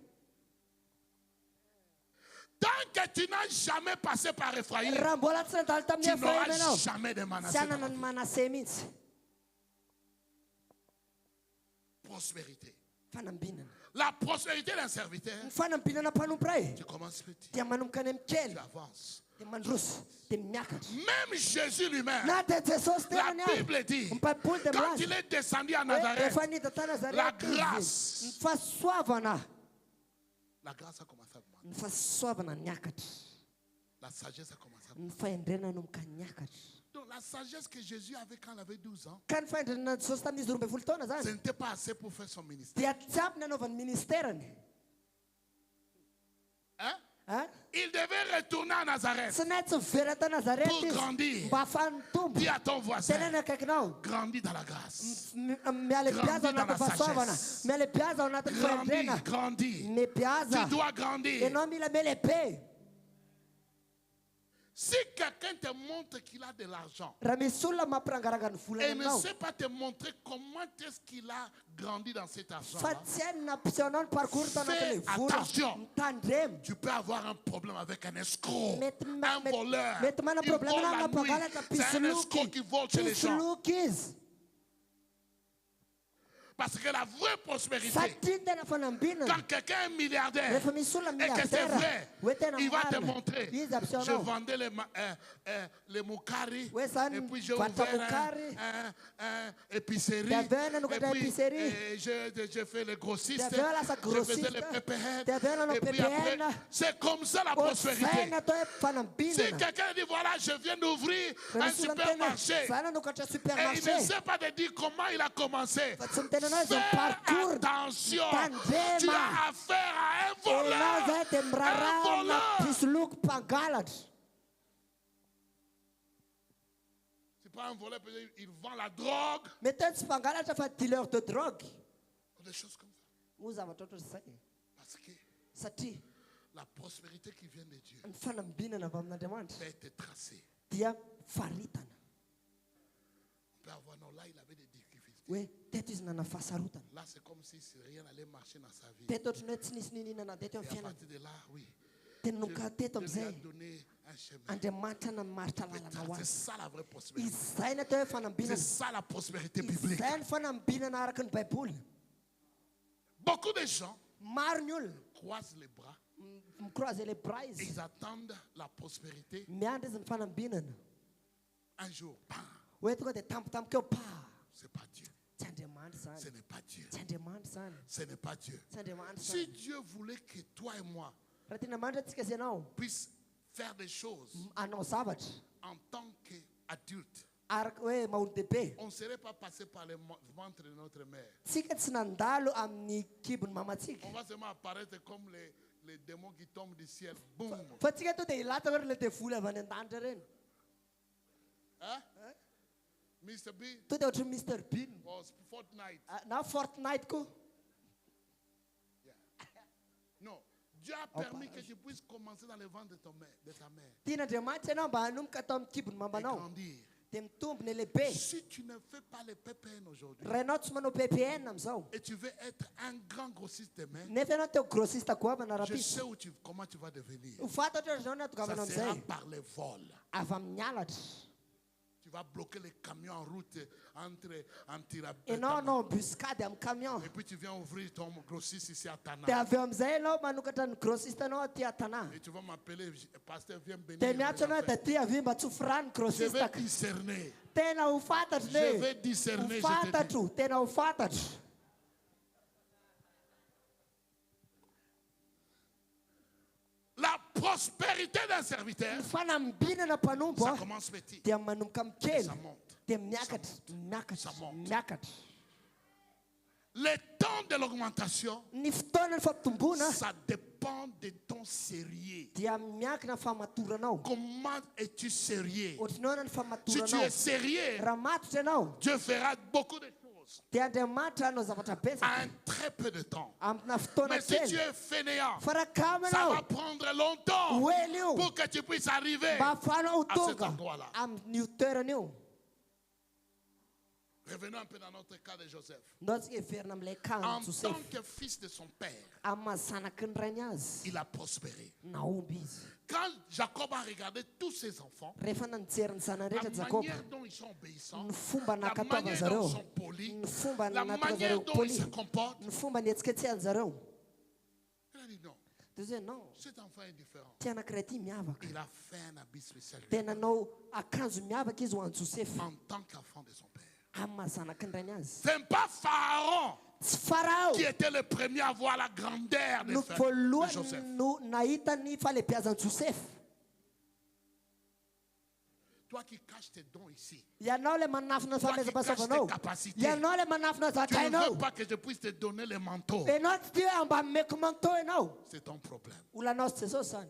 Tant que tu n'as jamais passé par Ephraïm, Raha mbola tsy nandalo tamin'ny tu Efraim n'auras ianao jamais de tsy Manassé. dans hanana ta ny vie. Manassé mihitsy. Prospérité. Fanambinana. La prospérité d'un serviteur, ny fanambinana mpanompo ray tu commences petit, dia manomboka any amin'ny kely tu avances. dia mandroso dia miakatra Même Jésus lui-même, na dia jesosy la tenany ahy Bible dit, ny baiboly dia quand il milaza est descendu à hoe Nazareth, rehefa niditra ta la nazareta izy, grâce, ny fahasoavana la grâce a commencé à augmenter. ny fahasoavana niakatra La sagesse a commencé à ny augmenter. fahendrena nomboka niakatra Donc la sagesse que Jésus avait quand il avait 12 ans, ka ny fahendrenana jesosy tamin'izy 12 taona ce zany n'était pas assez pour faire son ministère. dia tsy ampy nanaovany ministerany Hein? a Il devait retourner à Nazareth tsy nay tsy miverina ta nazareta pour izy grandir. mba ahafahany tombo Dis à ton voisin, tenany akaikinao grandis dans la grâce. miala biaza ao Grandis dans la anatin'ny fahasoavana sagesse. miala biaza ao anatin'ny fahendrena Grandis, grandis. ny biaza Tu dois grandir. ianao mila milehibe Si quelqu'un te montre qu'il a de l'argent raha misy olona mampirangaranga ny volany et ne aminao sait pas te montrer comment est-ce qu'il a grandi dans cet fa argent-là, tsy hainy nampisehoanao ny parcours tao anatin'ilay Fais vola attention. mitandremo tu peux avoir un problème avec un escroc, mety un voleur. mety mana Il vole problème na la nuit. nampangalatra C'est un escroc qui vole chez les gens. pisoloky izy Parce que la vraie prospérité, satria tena fanambinana quand quelqu'un est milliardaire rehefa misy olona et que c'est milliardaire vrai, hoe tena il va te marina montrer. izy Je ampisehoanao vendais les moukari Ouais, ça, et puis j'ai vata ouvert moukari. un épicerie. Davena nuka Et da puis épicerie. j'ai fait les grossistes. Davena sa Je faisais grossiste. les pépéheads. Davena no Et puis après, pépéhead. c'est comme ça la prospérité. osaina to hoe Si fanambinana quelqu'un dit voilà, je viens d'ouvrir un misy olona tena supermarché. zana nokatra Et il supermarché ne sait pas de dire comment il a commencé. fa tsy mitena anao izy Fais parcours attention. Tandrema. Tu as affaire à un enao voleur. zay dia Un mirarahana voleur. pisoloky mpangalatra C'est pas un voleur, peut-être il vend la drogue. mety hoe tsy mpangalatra fa dealer de drogue Des choses comme ça. mo zavatra ohatra zay Parce que satria la prospérité qui vient de Dieu ny fanambinana avy amin'andriamanitra peut être tracée. dia faritana On peut avoir, non, là il avait des difficultés. hoe teto izy nana fahasarotana Là c'est comme si rien n'allait marcher dans sa vie. teto ohatrany hoe tsy nisy nininana teto Et amin'ny à fiainana partir de là, oui, tena Dieu, noka teto Dieu lui a amin'izay donné un chemin. andriamanitra namaritra lalana ho C'est azy ça la vraie prospérité. izay ny atao hoe C'est fanambinana ça la prospérité biblique. izay ny fanambinana araka ny baiboly Beaucoup de gens maro ny olona croisent les bras microise les bras et izy ils attendent la prospérité. miandry izy ny fanambinana Un jour, bam, hoe tonga dia tampotampoka eo pa c'est pas Dieu. tsy andriamanitra Ce zany n'est pas Dieu. tsy andriamanitra zany Ce n'est pas Dieu. tsy andriamanitra Si zany Dieu voulait que toi et moi raha tiana mandra antsika sy ianao puissions faire des choses anao zavatra en tant qu'adultes, araka hoe maolo-dehibe on ne serait pas passé par le ventre de notre mère. tsika tsy nandalo amin'ny kibony mamatsika On va seulement apparaître comme les démons qui tombent du ciel. Boum. fa tsika to dia ilata hoe le devoly avy any an-danitra reny Hein? Mr. B to dia ohatry Mr Bean was Fortnite. na Fortnite ko Yeah. Non. Dieu a permis que tu puisses commencer dans le ventre de ta mère tian'andriamanitra ianao mba hanomboka atao amin'ny kibony et mamanao grandir. dia mitombo ny lehibe Si tu ne fais pas les PPN aujourd'hui raha ianao tsy manao ppn amin'izao et tu veux être un grand grossiste demain, nefa ianao teo grossiste goavana je rapis sais comment tu vas devenir. ho fata ohatra zao ny atogavana Ça sera amin'izay par les vols. avy amin'ny alatra Tu vas bloquer les camions en route entre ianao anao embuscade amin'ny camion et puis tu viens ouvrir ton grossiste ici à Tana. dia avy eo amin'izay ianao manokatra ny grossiste anao aty atana Et tu vas m'appeler, pasteur, viens bénir. dia miatso anao mes affaires. daty avy mba tsofirany Je grossiste vais discerner. tena ho fantatro Je ne vais discerner. ho fantatro tena ho fantatro La prospérité d'un serviteur, ny fanambinana mpanompo ça a commence petit. dia manomboka amin'ny kely Ça monte. dia miakatra miakatra Ça monte. miakatra Le temps de l'augmentation, ny fotoana ny fampitomboana ça dépend de ton sérieux. dia miankina ny famatoranao Comment es-tu sérieux? ohatrinao na ny Si tu famatoranao es sérieux, raha matotra ianao Dieu fera beaucoup de choses dia andriamanitra anao zavatra à betsaka un très peu de temps. amina fotoana Mais si tu kely es fainéant, fa raha kamo ça va ianao prendre longtemps Well, io. pour que tu puisses arriver mba ahafahanao ho à cet tonga endroit-là. amin'io toerana io Revenons un peu dans notre cas de Joseph. Nós verna amilay En kan tant Joseph. que fils de son père, Amma zanaky ny rainy azy. il a prospéré. Naomby izy. Quand Jacob a regardé tous ses enfants, Rehefa nanjery ny zanany la rehetra Jacob. manière dont ils sont obéissants, Ny fomba la nakataova manière dont zareo. ils sont polis, Ny fomba la nataka manière zareo dont ils se poli. comportent, Ny fomba nihetsiketsehany zareo. il a dit non, De hoe non. cet enfant est différent. Ty anankiray ty miavaka. Il a fait un habit spécial Dia nanao akanjo miavaka izy ho an'i Joseph. en tant qu'enfant de son père. Amin'ny mahazanaky ny rainy azy. Ce n'est pas Pharaon Tsy Farao qui était le premier à voir la grandeur de no de Joseph. voalohany no nahita ny falebiazan'i Joseph. Toi qui caches tes dons ici, Ianao le manafina ny Toi qui famezapasoavanao. caches tes capacités. Ianao le manafina tu ne zakainao. veux pas que je puisse te donner les manteaux. Ianao tsy tia mba meko manto ianao. C'est ton problème. Olanao sy Jesosy zany.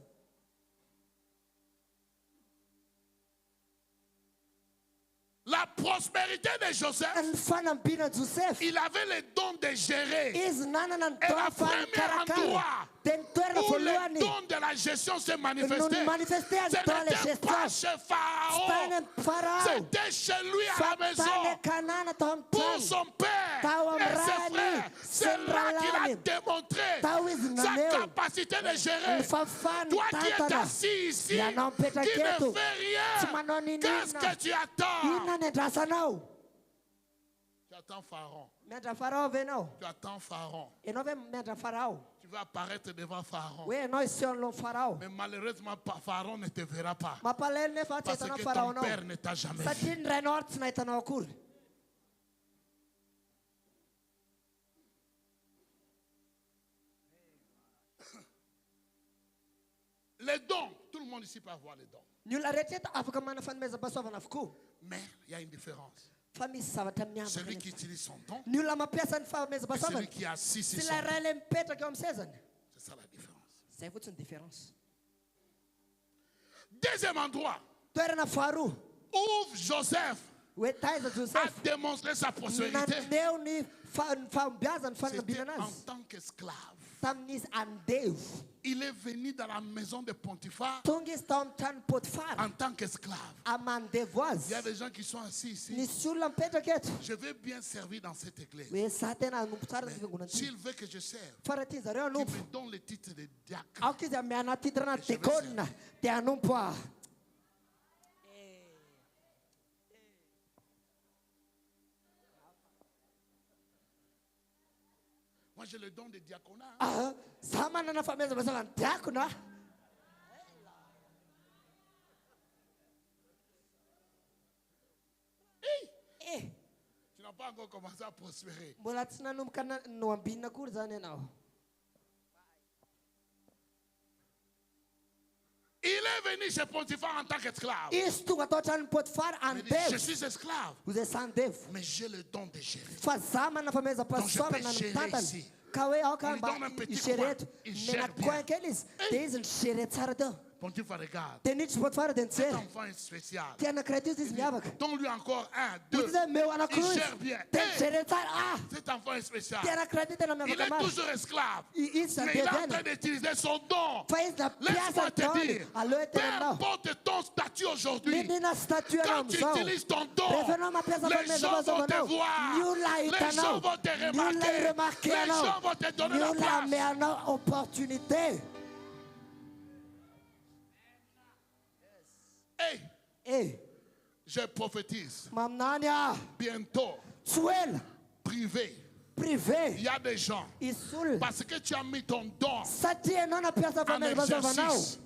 La prospérité de Joseph, Ny fanambiana Joseph. il avait le don de gérer. Izy nanana ny Et la taona fa première endroit nikarakara. Dia ny toerana où le voalohany don de la gestion s'est no manifesté, manifesté ce azy tao le n'était pas gestion. chez Pharaon, Tany Farao. c'était chez lui à Fa la maison. tany Kanana tao amin'ny Pour trano. son père Tao et ses am'rany, frères, c'est là qu'il a sembralany. démontré Tao izy sa naneo. capacité de gérer. Ny fafany Toi qui es tantana. assis ici, Ianao qui mipetraka ne eto. fais Tsy manao rien, n'inona. qu'est-ce que tu attends? Inona ny andrasanao? Tu attends Pharaon. Miandra Farao ve ianao? Tu attends Pharaon. Ianao ve miandra Farao? Tu vas apparaître devant Pharaon. Hoe ianao iseho alohan'ny Farao. Mais malheureusement, Pharaon ne te verra pas. Mampalahelo nefa tsy Parce hitanao que Farao ton anao. père ne t'a jamais vu. Satria ny rainao ary tsy nahitanao akory. Les dons, tout le monde ici peut avoir les dons. Ny olona rehetra eto afaka mana fanomezam-pahasoavana avokoa. Mais il y a une différence. Fa misy zavatra miavaka Celui qui nefa. utilise son don Ny olona mampiasa ny et celui fanomezam-pahasoavana qui est assis sur sy son ilay don. ray ilay mipetraka eo amin'ny sezany. C'est ça la différence. Zay fotsiny différence. Deuxième endroit Toerana faharoa où Joseph hoe taiza a Joseph démontré sa prospérité, naneo ny fahombiazany c'était fanambinana en azy tant qu'esclave. tamin'izy andevo. Il est venu dans la maison de Potiphar Tonga izy tao amin'ny trano Potifara en tant qu'esclave. amandevo Il y a azy. des gens qui sont assis ici. Nisy olona mipetraka eto Je vais bien servir dans cette église. hoe za tena hanompo tsara ty fiangonana ty. S'il veut que je serve, Fa raha tia zareo qu'il hanompo me donne le titre de diacre. aoka izy amiana titrana dekona dia hanompo ah. Moi, j'ai le don de diaconat. Ah, za manana famezabazava ny diakona. Eh, Tu n'as pas encore commencé à prospérer. mbola tsy nanomboka no ambinina akory zany ianao. Il est venu chez Potiphar en tant qu'esclave. Izy tonga tao trano Potifara Il dit, je andevo. suis esclave, Ho zay sandevo. mais j'ai le don de gérer. Fa za manana famezam-pahasoavana Donc, je peux ny mitantana. gérer ici. Ka hoe aoka On lui mba donne un petit isereto. coin. Il gère Menaky bien. coin kely izy. Dia izy ny gere tsara teo. Potiphar regarde. Dia niditra Potifara dia Cet nijery. enfant est spécial. Ty anankiray ty izy izy miavaka. Donne-lui encore un, deux. Ozy zay meo anankiroa Il izy. gère bien. Dia Hey! nijery tsara. Ah! Cet enfant est spécial. Ty anankiray ty tena Il miavaka est maro. toujours esclave. Izy Mais il est en sandevo train eny. d'utiliser son don. Fa izy na Laisse-moi piasa te taony. dire, Aloha peu tena aminao. importe ton statut aujourd'hui, Ninina statut anao quand tu amizao. utilises ton don, Rehefa anao mampiasa les gens vont te famezabazovanao. voir, Ny olona les hitanao. gens vont te Ny olona remarquer, iremarke les anao. gens vont te donner Ny la olona ame place. anao opportunité. Hey, Eh, je prophétise, maminany ah. bientôt, Tsy ela privé, il privé. y a des gens, Isy olona. parce que tu as mis ton don Satria anao nampiasa en famezabazovanao. exercice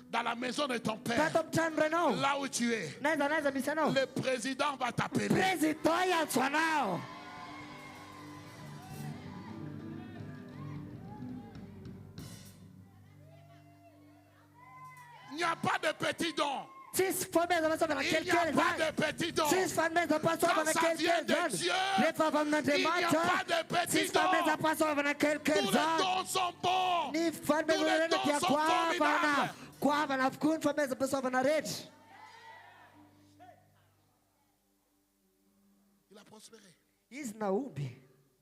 dans la maison de ton père, Tato amin'ny trano renao. là où tu es, Naiza naiza misy anao. le président va t'appeler. Président iantso anao. Il n'y a pas de petit don. Tsisy famezabazovana Il n'y a kelikely pas zany. de petit don. Tsisy fanomezam-pahasoavana Quand ça vient kelikely de zany. Dieu, Rehefa avy il n'y a amin'Andriamanitra pas de petit tsisy don. famezam-pahasoavana Tous kelikely les zany. dons sont bons. Ny Tous les fanomezana dons dia sont goavana. formidables. Goavana avokoa ny famezam-pahasoavana rehetra. Il a prospéré. Izy naomby.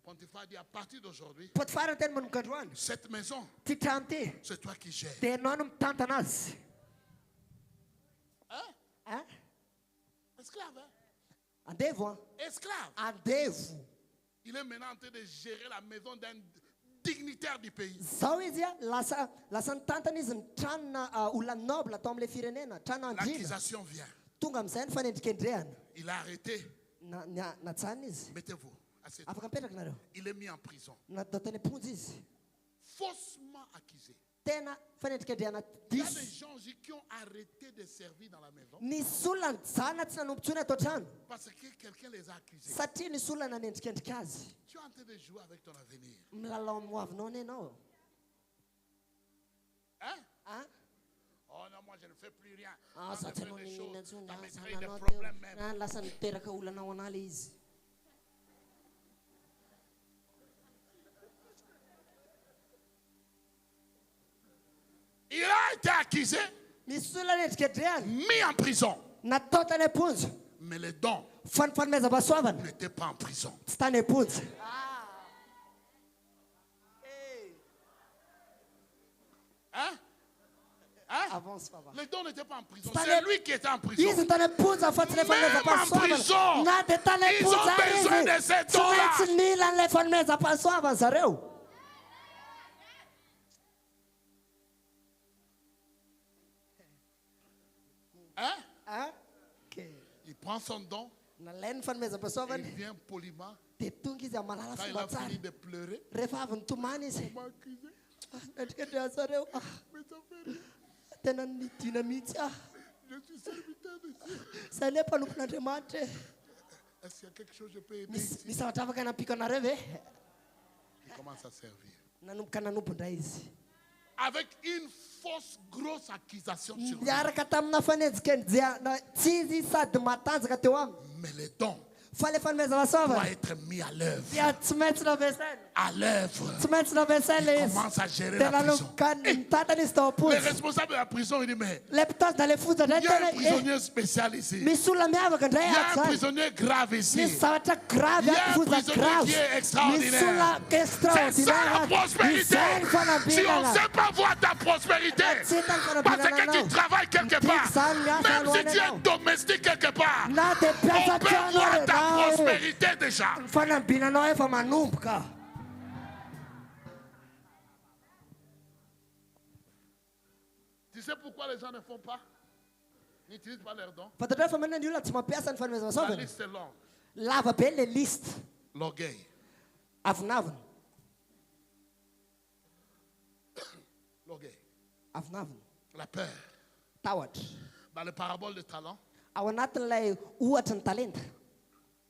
Potiphar dit à partir d'aujourd'hui, Potifara ny tena manomboka androany. cette maison, Ty trano ty c'est toi qui gères. dia ianao no mitantana azy. Hein? Hein? Esclave, hein? Andevo a. Esclave. Andevo. Il est maintenant en train de gérer la maison d'un dignitaire du pays. Zao izy a lasa nitantana izy ny tranona olona noble atao amin'ilay firenena, trano andrina. L'accusation vient. Tonga amin'izay ny fanendrikendrehana. Il a arrêté. Natsanina izy. Mettez-vous. Assieds-toi. Afaka mipetraka nareo. Il est mis en prison. Natao tany am-ponja izy. Faussement accusé. Tena fanendrikendrehana Il y a des diso. gens qui ont arrêté de servir dans la maison Nisy olona nijanona tsy nanompontsony atao trano. parce que quelqu'un les a accusés. Satria nisy olona nanendrikendrika azy. Tu es en train de jouer avec ton avenir. Milalao amin'ny ho avinao ny ianao. Hein? Ah? Oh non, moi je ne fais plus rien. Ah, Quand ça je te fais des choses, nonina ça intsony me crée des zananao problèmes teo. même. Na lasa niteraka olana ao an'ala izy. Il a été accusé, Misy olona nendrikendrehana. mis en prison. Natao tany am-ponja. Mais les dons Fa ny fanomezam-pahasoavana n'étaient pas en prison. tsy tany am-ponja. Hein? Hein? Avance fava. Les dons n'étaient pas en prison. Stane- C'est lui qui était en prison. Izy ny tany am-ponja fa tsy ilay Même en fanomezam-pahasoavana. prison, Na dia tany ils ont am-ponja besoin de izy. ces Tsy dons-là. maintsy mila an'ilay fanomezam-pahasoavana zareo. Hein? Ah? Okay. Il prend son don, Nalainy ny il fanomezam-pahasoavana vient poliment. dia tonga izy amin'ny malala Quand il fomba a tsara. fini de pleurer, Rehefa avy nitomany izy. il m'a accusé. Nendrikendreha zareo. Mais ça fait rien. Tena nidina mihitsy. Je suis serviteur de Dieu. Zahay le mpanompon'Andriamanitra. Est-ce qu'il y a quelque chose que je peux aider Misy ici? misy zavatra afaka nampiko anareo ve? Il commence à servir. Nanomboka nanompo indray izy. Avec une fausse grosse accusation sur lui. Niaraka tamina fanenjikenjehana tsy izy sady matanjaka teo aminy. Mais les dons Fa le doivent fanomezam-pahasoavana être mis à l'œuvre. dia tsy maintsy navesainy. À l'œuvre. Tsy maintsy navesainy le Il izy. commence à gérer Dia la prison. nanomboka nitatana izy tao Les am-ponja. responsables de la prison, il dit, mais Le mpitandro le fonja indray il y a un tena prisonnier spécial ici. misy olona miavaka indray Il y a un ato zany. prisonnier grave ici. Misy zavatra grave Il y a ato un fonja prisonnier grave. qui est extraordinaire. Misy olona C'est ça extraordinaire. la prospérité. Izay ny Si on ne fanambinana. sait pas voir ta prospérité, C'est un fanambinana, parce que tu non. travailles quelque part, même si tu es domestique quelque part, Na dia on piasa peut voir ta trano prospérité déjà. ny fanambinanao efa manomboka. Tu sais pourquoi les gens ne font pas? N'utilisent pas leurs dons. Fantatrao fa manana ny olona tsy mampiasa ny La fanomezam-pahasoavana. liste est longue. Lava be le liste. L'orgueil, Avinavina. l'orgueil, Avinavina. la peur. Tahotra. Dans le parabole de talent, Ao anatin'ilay ohatra ny talenta.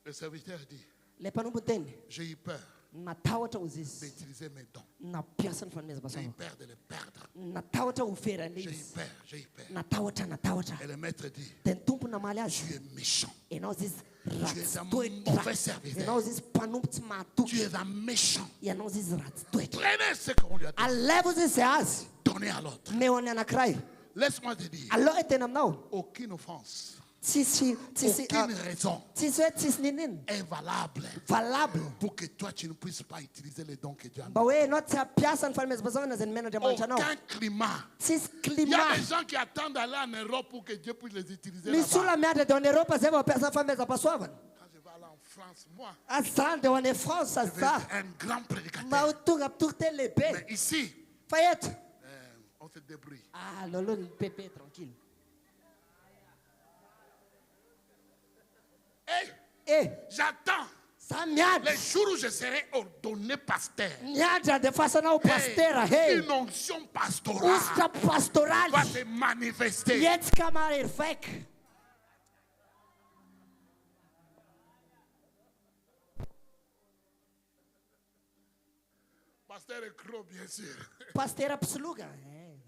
le serviteur dit, Le mpanompo teny. j'ai eu peur Natahotra ho izy. d'utiliser mes dons. Nampiasa ny J'ai eu fanomezam-pahasoavana. peur de les perdre. Natahotra ho feran'ilay J'ai eu izy. peur, j'ai eu peur. Natahotra. Et le maître dit, Dia ny tompo namaly azy. tu es méchant. Ianao izy Tu es ratsy un toetra. mauvais serviteur. Ianao izy mpanompo tsy Tu mahatoky. es un méchant. Ianao izy ratsy toetra. Prenez ce qu'on lui a donné. Alevo izy izay azy. Donnez à l'autre. Neo any anankiray. Laisse-moi te dire, Aloha e tena aminao. aucune offense, Tsisy aucune raison tsisy hoe tsisy ninino. est valable Valable. pour que toi tu ne puisses pas utiliser les dons que Dieu a mis. Mba hoe ianao tsy hampiasa ny fanomezam-pahasoavana izay nomen'Andriamanitra anao. Aucun climat. Tsisy Il y a climat. des gens qui attendent d'aller en Europe pour que Dieu puisse les utiliser Misy là-bas. olona miandry dia ho any Europa zay vao hampiasa ny fanomezam-pahasoavana. Quand je vais aller en France, moi, Azany dia ho any France je vais za. être un grand Mba prédicateur. ho tonga mpitoky teny lehibe. Mais ici, Fa eto. on se débrouille. Ah, lolo ny pepe tranquille. Et Eh, j'attends za les miandry. jours où je serai ordonné pasteur. Miandry dia fasana ho pastera. Hey, Hey, une onction pastorale ositra va pastoraly. se manifester. Hetsika mahery vaika. Pasteur Ekro, bien sûr. Pastera mpisoloka.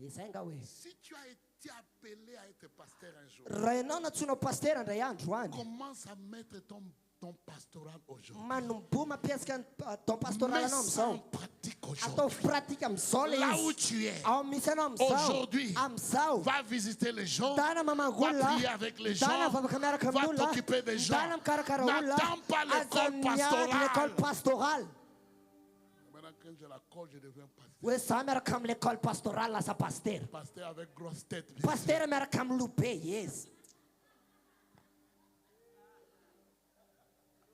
Izay nga hoe. Si tu as été appelé à être pasteur un jour, Raha ianao natsoina pastera indray andro any. commence à mettre ton pastoral aujourd'hui. Manombo mampiasika ny don pastoral Mets anao ça en amizao. pratique Atao aujourd'hui. pratika amizao le Là où izy. tu es, Ao misy anao amizao. aujourd'hui, Amizao. va visiter les gens, Dana va mamangolona. prier avec les gens, Dana vavaka miaraka va amin'olona. t'occuper des gens. Dana mikarakara olona. N'attends pas l'école L'école pastorale. pastorale. Maintenant, quand j'ai la colle, je deviens pasteur. Hoe za miaraka amin'ny l'école pastorale lasa pastera. Pasteur avec grosse tête. bien sûr. Pastera miaraka amin'ny lobe yes.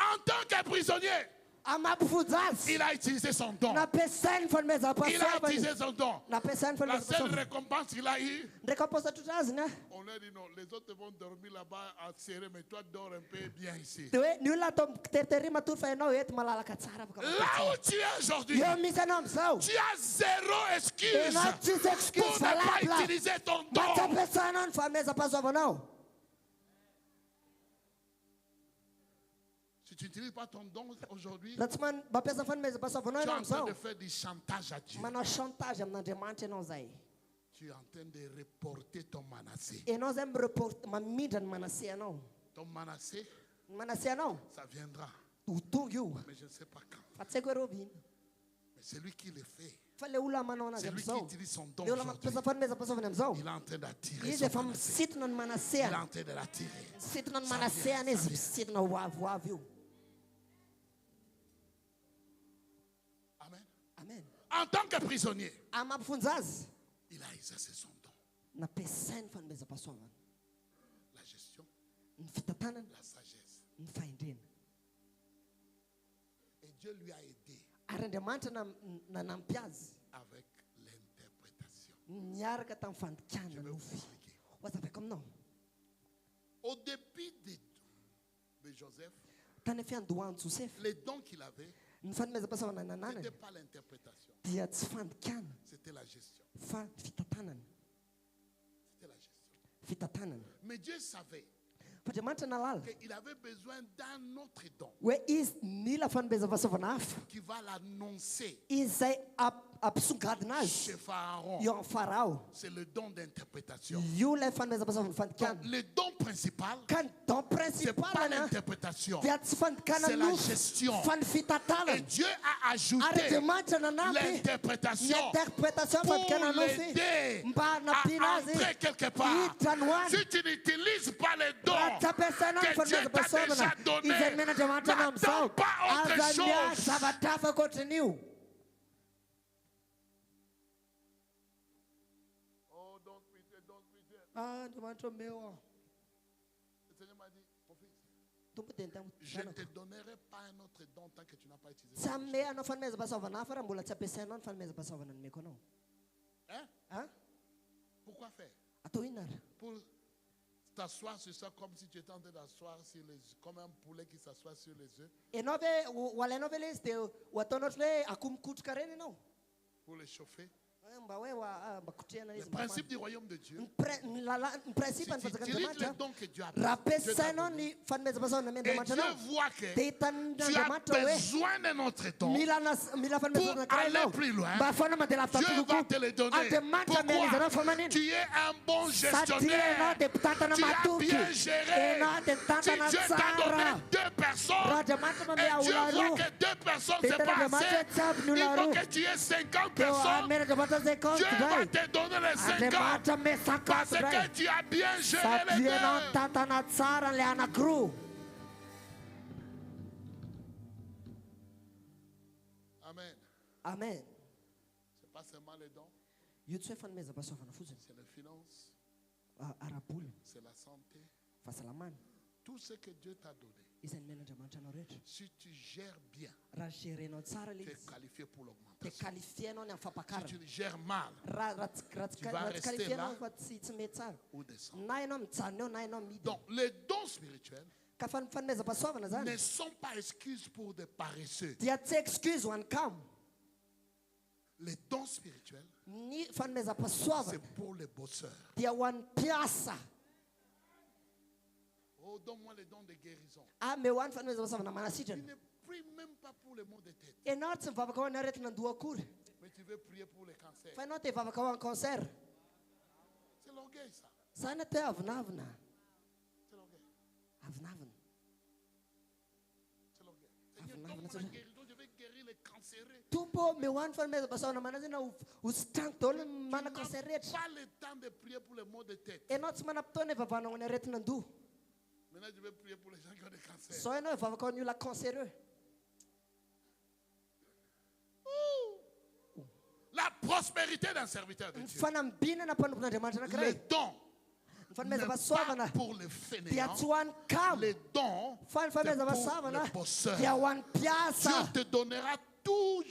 En tant que prisonnier, il a utilisé son don. Il a utilisé son don. La seule récompense qu'il a eue, on a dit non, les autres vont dormir là-bas à serrer, mais toi dors un peu bien ici. Là où tu es aujourd'hui, tu as zéro excuse pour ne pas utiliser ton don. Si tu n'utilises pas ton don aujourd'hui, tu es en train de faire du chantage à Dieu. Tu es en train de reporter ton Manassé. Ton Manassé, ça viendra. Mais je ne sais pas quand. Mais c'est lui qui le fait. C'est lui qui utilise son don aujourd'hui. Il est en train d'attirer son Manassé. Il est en train de l'attirer. Amen. Amen. En tant que prisonnier, il a exercé son don. La gestion, la sagesse. Et Dieu lui a aidé avec l'interprétation. Je vais vous expliquer. Au début de Joseph, les dons qu'il avait, ce n'était pas l'interprétation. C'était la gestion. C'était la gestion. Mais Dieu savait qu'il avait besoin d'un autre don qui va l'annoncer chez Pharaon. C'est le don d'interprétation. Donc, le don principal, c'est pas l'interprétation, c'est la gestion. Et Dieu a ajouté l'interprétation pour l'aider à entrer quelque part. Si tu n'utilises pas les dons que Dieu t'a déjà donné, n'attends pas autre chose. Oh, don't pretend. Le Seigneur m'a dit, mon fils, je ne te donnerai pas un autre don tant que tu n'as pas utilisé. Hein? Pourquoi faire? Pour t'asseoir sur ça comme si tu étais en train d'asseoir sur les œufs, comme un poulet qui s'assoit sur les œufs. Pour les chauffer. Le principe du royaume de Dieu, si tu utilises les dons que Dieu a donné, et Dieu voit que tu as besoin d'un autre don pour aller plus loin, Dieu va te le donner. Pourquoi? Tu es un bon gestionnaire, tu as bien géré. Si Dieu t'a donné 2 personnes et Dieu voit que 2 personnes c'est pas assez, il faut que tu aies 50 personnes. Dieu va te donner les 50 parce que tu as bien géré les deux. Amen. Amen. C'est pas seulement les dons, c'est les finances, c'est la santé. Tout ce que Dieu t'a donné, si tu gères bien, tu es qualifié pour l'augmentation. Si tu gères mal, tu vas rester là ou descendre. Donc, les dons spirituels ne sont pas excuses pour des paresseux. Les dons spirituels, c'est pour les bosseurs. Oh, donne-moi les dons de guérison. Il ne prie même pas pour les maux de tête. Mais tu veux prier pour les cancers. C'est l'orgueil, ça. C'est l'orgueil. C'est l'orgueil. Seigneur, donne-moi la guérison, je vais guérir les cancéreux. Tu n'as pas le temps de prier pour les maux de tête. Maintenant, je vais prier pour les gens qui ont des cancers. La prospérité d'un serviteur de Dieu. Les dons Mfalme n'est za vasova na pas pour les dia fainéants. tsy ho an'ny kamo Les dons, fa ny c'est famezava pour savana les bosseurs. dia ho an'ny mpiasa Dieu te donnera tous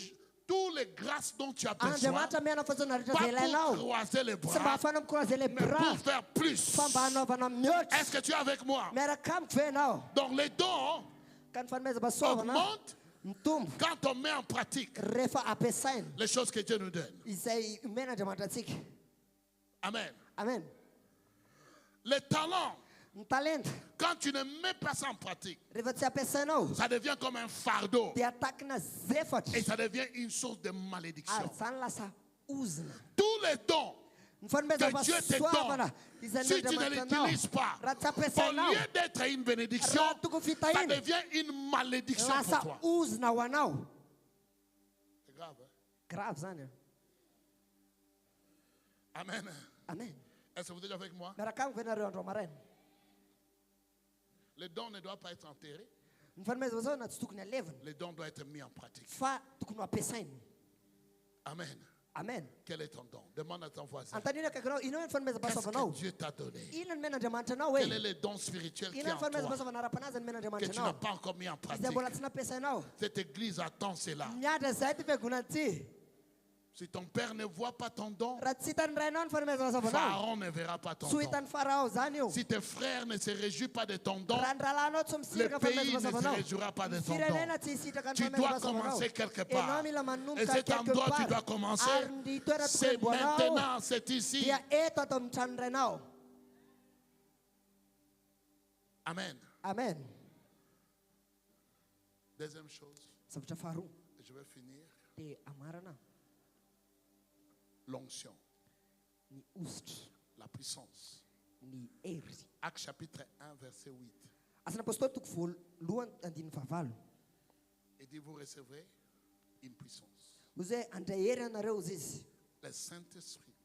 les grâces dont tu as besoin. andriamanitra miana fotsiny rehetra Pas zay ilainao pour croiser les tsy mba bras, hafana mikroise le mais bras pour faire plus. fa mba hanaovana mihoatra Est-ce que tu es avec moi? miaraka amiko ve ianao Donc les dons ka ny fanomezava sovana augmentent mitombo quand on met en pratique rehefa ampiasaina les choses que Dieu nous donne. izay omena andriamanitra antsika Amen. amen Les talents, ny talenta quand tu ne mets pas ça en pratique, rehefa tsy ampiasainao ça devient comme un fardeau dia takina zefatra et ça devient une source de ary malédiction. zany lasa ozina Tous les dons ny fanomezava que Dieu te soavana donne, izay si tu ne n'andriamanitra anao l'utilises pas, raha tsy au ampiasainao lieu d'être une bénédiction, raha tokony ça fitahina devient une malédiction pour lasa toi. ozina ho anao C'est grave, hein? grave zany Amen. amen Est-ce que vous êtes avec moi? miaraka amiko ve nareo andro maraina Les dons ne doivent pas être enterrés. ny fanomezava soavana tsy tokony alevina Les dons doivent être mis en pratique. fa tokony ho ampiasaina Amen. amen Quel est ton don? Demande à ton voisin. antanina akaikinao inao ny fanomezava Qu'est-ce soavanao que Dieu t'a donné? ina ny men'andriamanitra anao Quels sont hoe les dons spirituels qui ina sont ny en fanomezava toi soavana ara-panazy ny que men'andriamanitra tu n'as anao pas encore mis en izay pratique? mbola tsy nampiasainao Cette église attend cela. miandra zay ty fiangonana ty Si ton père ne voit pas ton don, raha tsy hitan'ny rainao ny fanomezana soavanao Pharaon ne verra pas ton tsy ho don. hitan'ny farao zany io Si tes frères ne se réjouissent pas de ton don, raha ny rahalahinao tsy le misiraka pays fanomezana ne se soavanao réjouira pas de ny ton firenena don. tsy hisitraka ny Tu dois fanomezana soavanao commencer quelque ianao part. mila Et manomboka cet quelque endroit, tu part dois commencer. ary ny toerana C'est tokony mboanao maintenant, c'est ici. dia eto ato amin'ny tranony rainao Amen. amen Deuxième chose, zavatra faharoa et je vais finir, dia amarana l'onction, ny ositra la puissance. ny hery Actes chapitre 1, verset 8. asana apôstoly toko voalohany andiny fahavalo Il dit, vous recevrez une puissance. ozy hoe andray hery anareo ozy izy Le Saint-Esprit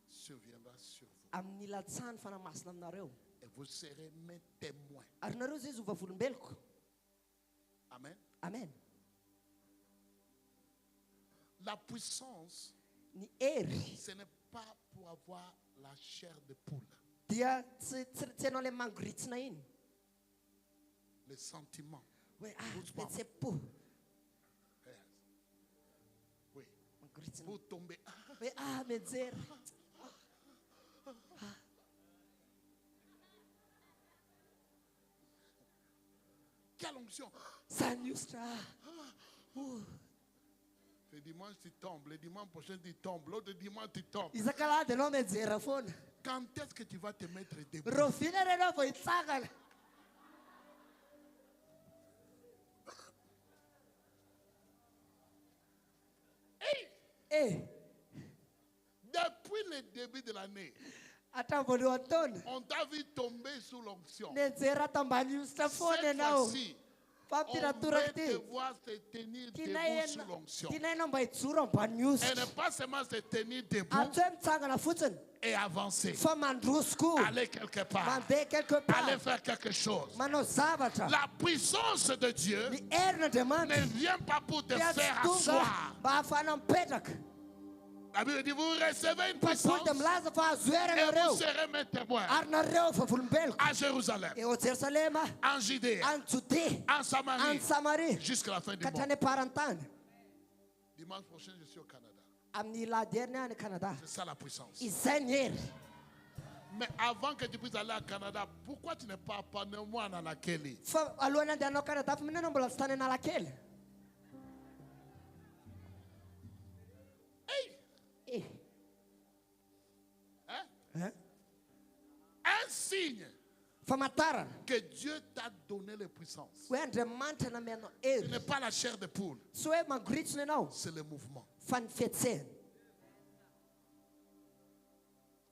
surviendra sur vous. amin'ny latsahany fanamasina aminareo Et vous serez mes témoins. ary nareo zay izy ovavolombeloko Amen. amen La puissance, ny hery ce n'est pas pour avoir la chair de poule. dia tsy ianao le mangoritsina iny Les sentiments. hoe Doucement. petsepo Yes. Oui. mangoritsina Vous tombez. hoe mijery Quelle onction. zany ositra Le dimanche, tu tombes. Le dimanche prochain, tu tombes. L'autre dimanche, tu tombes. izakalady ianao mijery foana Quand est-ce que tu vas te mettre debout? rovina renao vao hitsangana Depuis le début de l'année, hatramin'ny voalohany taona on t'a vu tomber sous l'onction. nijery ato ambany ositra foana Cette ianao fois-ci, fa on mpiratoraka veut te ty voir se tenir Tinay debout sous l'onction. ianao mba hijoro ambany Et ositra ne pas seulement se tenir ary debout tsy hoe mitsangana fotsiny et avancer. fa mandrosoko Aller quelque part. mandeha quelque Aller part faire quelque chose. manao zavatra La puissance de Dieu ny herin'andriamanitra ne vient pas pour te dia tsy faire tonga asseoir. mba hafana mipetraka La Bible dit, vous recevez une papoly puissance dia milaza fa azo hery et vous anareo serez mes témoins ary nareo vavolombeloko à Jérusalem, eo jerosalema en Judée, any jodea en Samarie, any samaria jusqu'à la fin du ka monde. hatrany aparantany Dimanche prochain, je suis au Canada. amin'ny lady heriny any canada C'est ça la puissance. izay ny hery Mais avant que tu puisses aller au Canada, pourquoi tu n'es pas pneumone à la Kelly? fa alohany andehanao canada fa minenao mbola tsy tany analakely Hein? Un signe famantarana que Dieu t'a donné les puissances. hoe andriamanitra namianao Ce hery n'est pas la chair de poule, tsy hoe mangoritsina ianao c'est le mouvement. fa ny fietsehana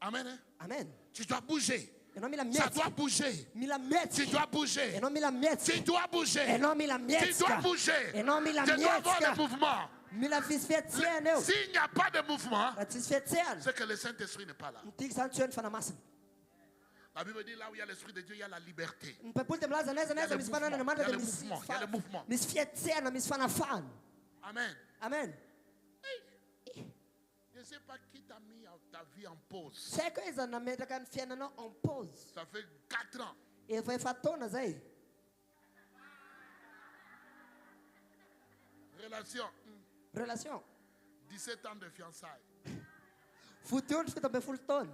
Amen. Hein? amen Tu dois bouger. ianao mila Ça doit mietsika bouger. mila Tu mietsika dois bouger. ianao mila Tu mietsika dois bouger. ianao mila Tu mietsika dois bouger. ianao mila Tu dois avoir mietsika le mouvement. mila misy fietsehana eo S'il n'y a pas de mouvement, raha tsisy fietsehana c'est que le Saint-Esprit n'est pas là. mitiky zany tsy hoe ny fanamasina La Bible dit là où il y a l'Esprit de Dieu, il y a la liberté. ny papoly dia milaza naiza naiza misy fananandriamanitra dia Il y a le mouvement. misy fietsehana misy fanafahana Amen. amen Dieu sais pas qui t'a mis ta vie en pause. Tsy haiko hoe iza nametraka ny fiainanao en pause. Ça fait 4 ans. Efa taona zay. Relation. Relation. 17 ans de fiançailles. Fototry fito ambin'ny folo taona.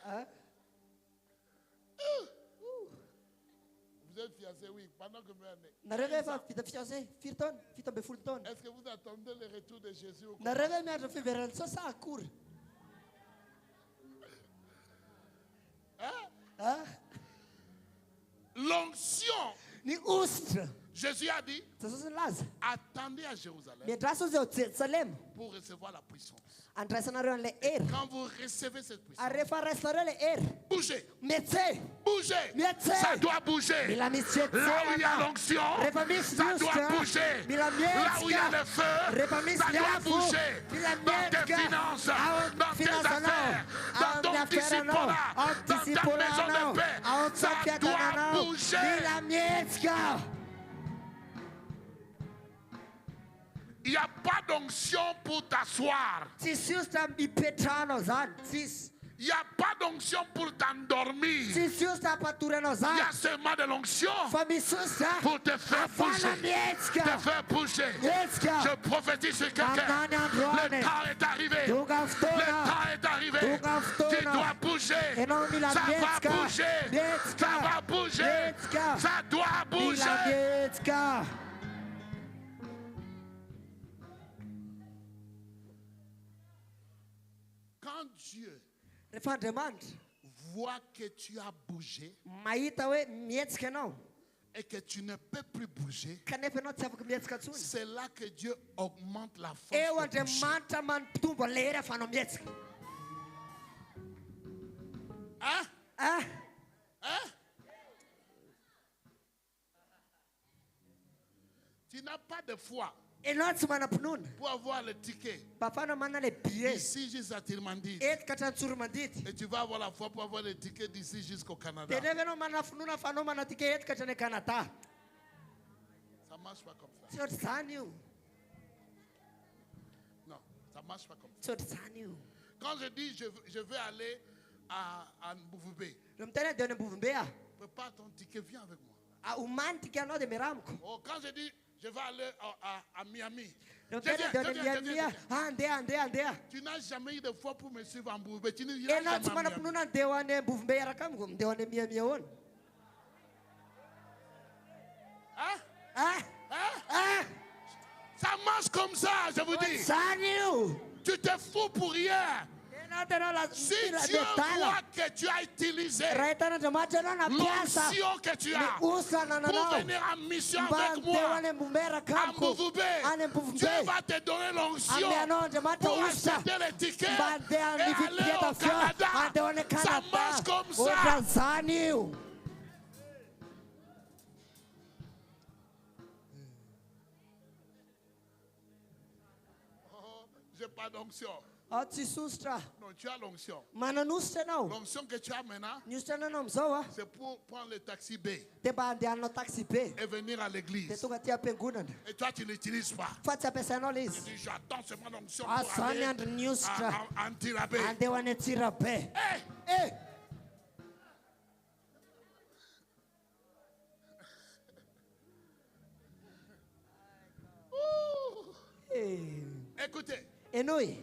Hein? Vous êtes fiancés, oui. Pendant combien d'années? Nareo efa vita fiancé firy taona? Fito ambin'ny folo taona. Est-ce que vous attendez le retour de Jésus ou quoi? Nareo hoe miandry ny fiverenan'ny Jesosy sa akory? Hein? L'onction. Ny ositra. Jésus a dit, Jesosy nilaza. attendez à Jérusalem Miadrasa ozy eo Jerusalema. pour recevoir la puissance. Andraisanareo an'ilay hery. Quand vous recevez cette puissance, Ary rehefa raisinareo ilay hery. bougez, Mietse. bougez. Mietse. Ça doit bouger. Mila misy Là où il y a l'onction, rehefa misy ça doit ositra. bouger. Mila Là où il y a le feu, rehefa misy ça doit miafo. bouger. Mila Dans tes miezika. finances, Ao dans tes finansanao. affaires, Ao dans ton amin'ny aferanao. disciple-là, Ao dans ta maison discipolanao. de paix, Ao ça doit fampiakananao. bouger. Mila miezika. Il n'y a pas d'onction pour t'asseoir. Tsisy ositra mipetrahanao zany. Tsisy. Il n'y a pas d'onction pour t'endormir. Tsisy ositra hampatory anao Il y zany. a seulement de l'onction Fa misy ositra pour te faire hafana bouger. miezika. Te faire bouger. Miezika. Je prophétise sur quelqu'un. Amany androany. Le temps est arrivé. Tonga Le fotoana. temps est arrivé. Tonga fotoana. Tu dois bouger. Enao mila Ça va miezika. bouger. Miezika. Ça va bouger. Miezika. Ça doit Mila bouger. miezika. Quand Dieu Rehefa Andriamanitra voit que tu as bougé mahita hoe mietsika ianao et que tu ne peux plus bouger, kanefa ianao tsy afaka mietsika intsony. c'est là que Dieu augmente la force. Eo de bouger. Andriamanitra mampitombo an'ilay hery ahafahanao mietsika. Hein? Ah, Hein? Tu n'as pas de foi ianao tsy manam-pinoana pour avoir le ticket mba ahafahanao manana ilay billet d'ici jusqu'à Tirmandide. eto ka hatrany Tsorimandity. Et tu vas avoir la foi pour avoir le ticket d'ici jusqu'au Canada. Dia nefa ianao manana finoana ahafahanao manatika eto ka hatrany Canada. Ça ne marche pas comme ça. Tsy ohatry izany io. Non, ça ne marche pas comme ça. Tsy ohatry izany io. Quand je dis je veux aller à Mbouvoubé, Raha miteny dia any Ambovimbe ah. prépare ton ticket, viens avec moi. Omany tika anao dia miaramiko. Oh, quand je dis je vais aller à Miami, Raha je miteny dia viens, any je viens, je Miami viens, ah. je viens. Andeha. Tu n'as jamais eu de foi pour me suivre à Mbouvoubé. Tu n'iras Ianao jamais tsy à Miami. manam-pinoana andeha ho any Ambovimbe iaraka amiko. Mindeha ho any Miami ahoana? Hein? Ah, Hein? Ça marche comme ça, je vous dis. izany io. Tu te fous pour rien. Ianao tena Si Dieu voit que tu as utilisé raha hitana Andriamanitra ianao nampiasa l'onction que tu ny as ositra pour nananao venir en mission mba avec andeha ho moi any Ambovimbe iaraka à amiko. Mbouvoubé, Any Ambovimbe. Dieu va te donner l'onction Ame anao Andriamanitra pour ositra acheter les tickets et mba andeha aller nividieta au feo Canada. andeha ho any Ça marche Canada. comme Ohatra ça. izany io. Oh, j'ai pas d'onction. Tsisy ositra. Non, tu as l'onction. Manana-ositra ianao. L'onction que tu as maintenant, Ny ositra ananao amizao ah. c'est pour prendre le taxi B Dia mba andehananao taxi B. et venir à Dia l'église. tonga aty am-piangonana. Et toi, tu ne l'utilises pas. Fa tsy ampiasainao ilay Tu izy. dis, j'attends seulement l'onction Ah, pour ça, aller André Niostra. à Antirabé. Andeha ho any Antsirabe. Hey! Eh, Ouh! eh. Écoutez, Ianao e,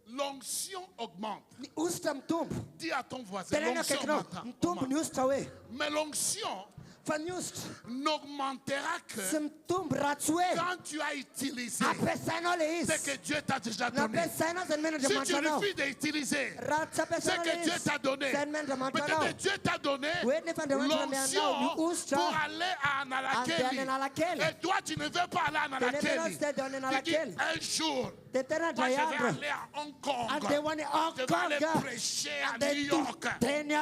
l'onction augmente. ny ositra mitombo. Dis à ton voisin, Tenena l'onction akaikinao mitombo ny augmente. ositra hoe. Mais l'onction Fa ny ositra n'augmentera tsy que mitombo raha tsy hoe quand tu as utilisé ampiasainao le ce izy. que Dieu t'a déjà donné. Nampiasainao izay nomena Si tu Andriamanitra anao. refuses d'utiliser Raha tsy ce ampiasainao que le Dieu izy. t'a donné, Izay nomena Andriamanitra peut-être que anao. Dieu t'a donné Hoe nefa Andriamanitra l'onction amenao ny ositra pour aller à andeha Analakeli. any Analakely. Et toi, tu ne veux pas aller à Tenenao tsy Analakeli. te andeha any Tu dis Analakely. un jour, Dia tena moi je indray vais andro aller à Hong Kong. andeha ho any Hong Je vais aller Kong. prêcher à New Andeha York. teny.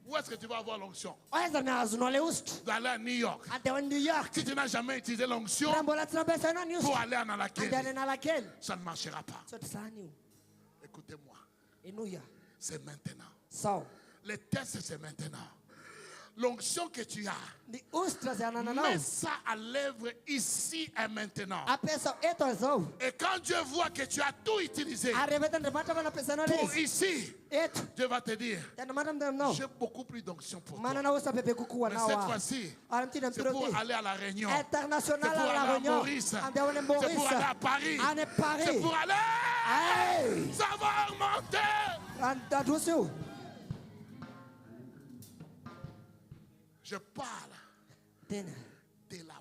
Où est-ce que tu vas avoir l'onction? Aiza ny azonao le ositra D'aller à New York. andeha ho any New York. Si tu n'as jamais utilisé l'onction Raha mbola tsy nampiasainao ny pour ositra aller à andeha Analakeli, any Analakely. ça ne marchera pas. Tsy ohatry izany io. Écoutez-moi, Enoia. c'est maintenant. Sau. Le test, c'est maintenant. L'onction que tu as, Ni ustra ze ananao. mets ça à l'œuvre ici et maintenant. Apesa eto zao. Et quand Dieu voit que tu as tout utilisé Areveta ndemata bana pesa no pour les. ici, Eto. Dieu va te dire, Tena madam dem no. j'ai beaucoup plus d'onction pour Mana toi. na usa pepe kukuwa Mais na cette wa. fois-ci, Aramtida c'est pour mpirote. aller à la Réunion. C'est International pour à la aller à Réunion. Maurice. Ande one C'est Maurice. pour aller à Paris. Ane Paris. C'est pour aller. Hey. Ça va augmenter. Anda dusu. Je parle Tena. de la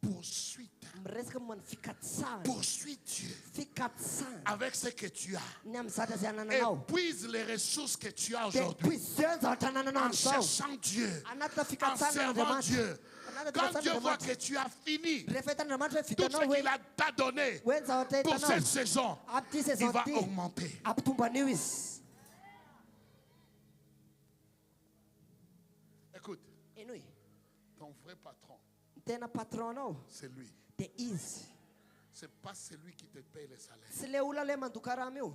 poursuite. Mreska mon fikat sana. Poursuis Dieu Fikat sana. avec ce que tu as. Nyamsata ze ananao. Épuise les ressources que tu as Te aujourd'hui. puissance atanana En no sau. cherchant Dieu. Anata En fikat sana servant ndemata. Dieu. Quand Dieu voit que tu as fini Refeta ndemata tout fitano ce we. qu'il t'a donné Wenza oteta pour no. cette saison, Apti il saison va ti. augmenter. Aptumba niwis. Écoute, Enui. ton vrai patron, Tena patrono. c'est lui. Te is. C'est pas celui qui te paye les salaires. Sile ula le mandukara miu.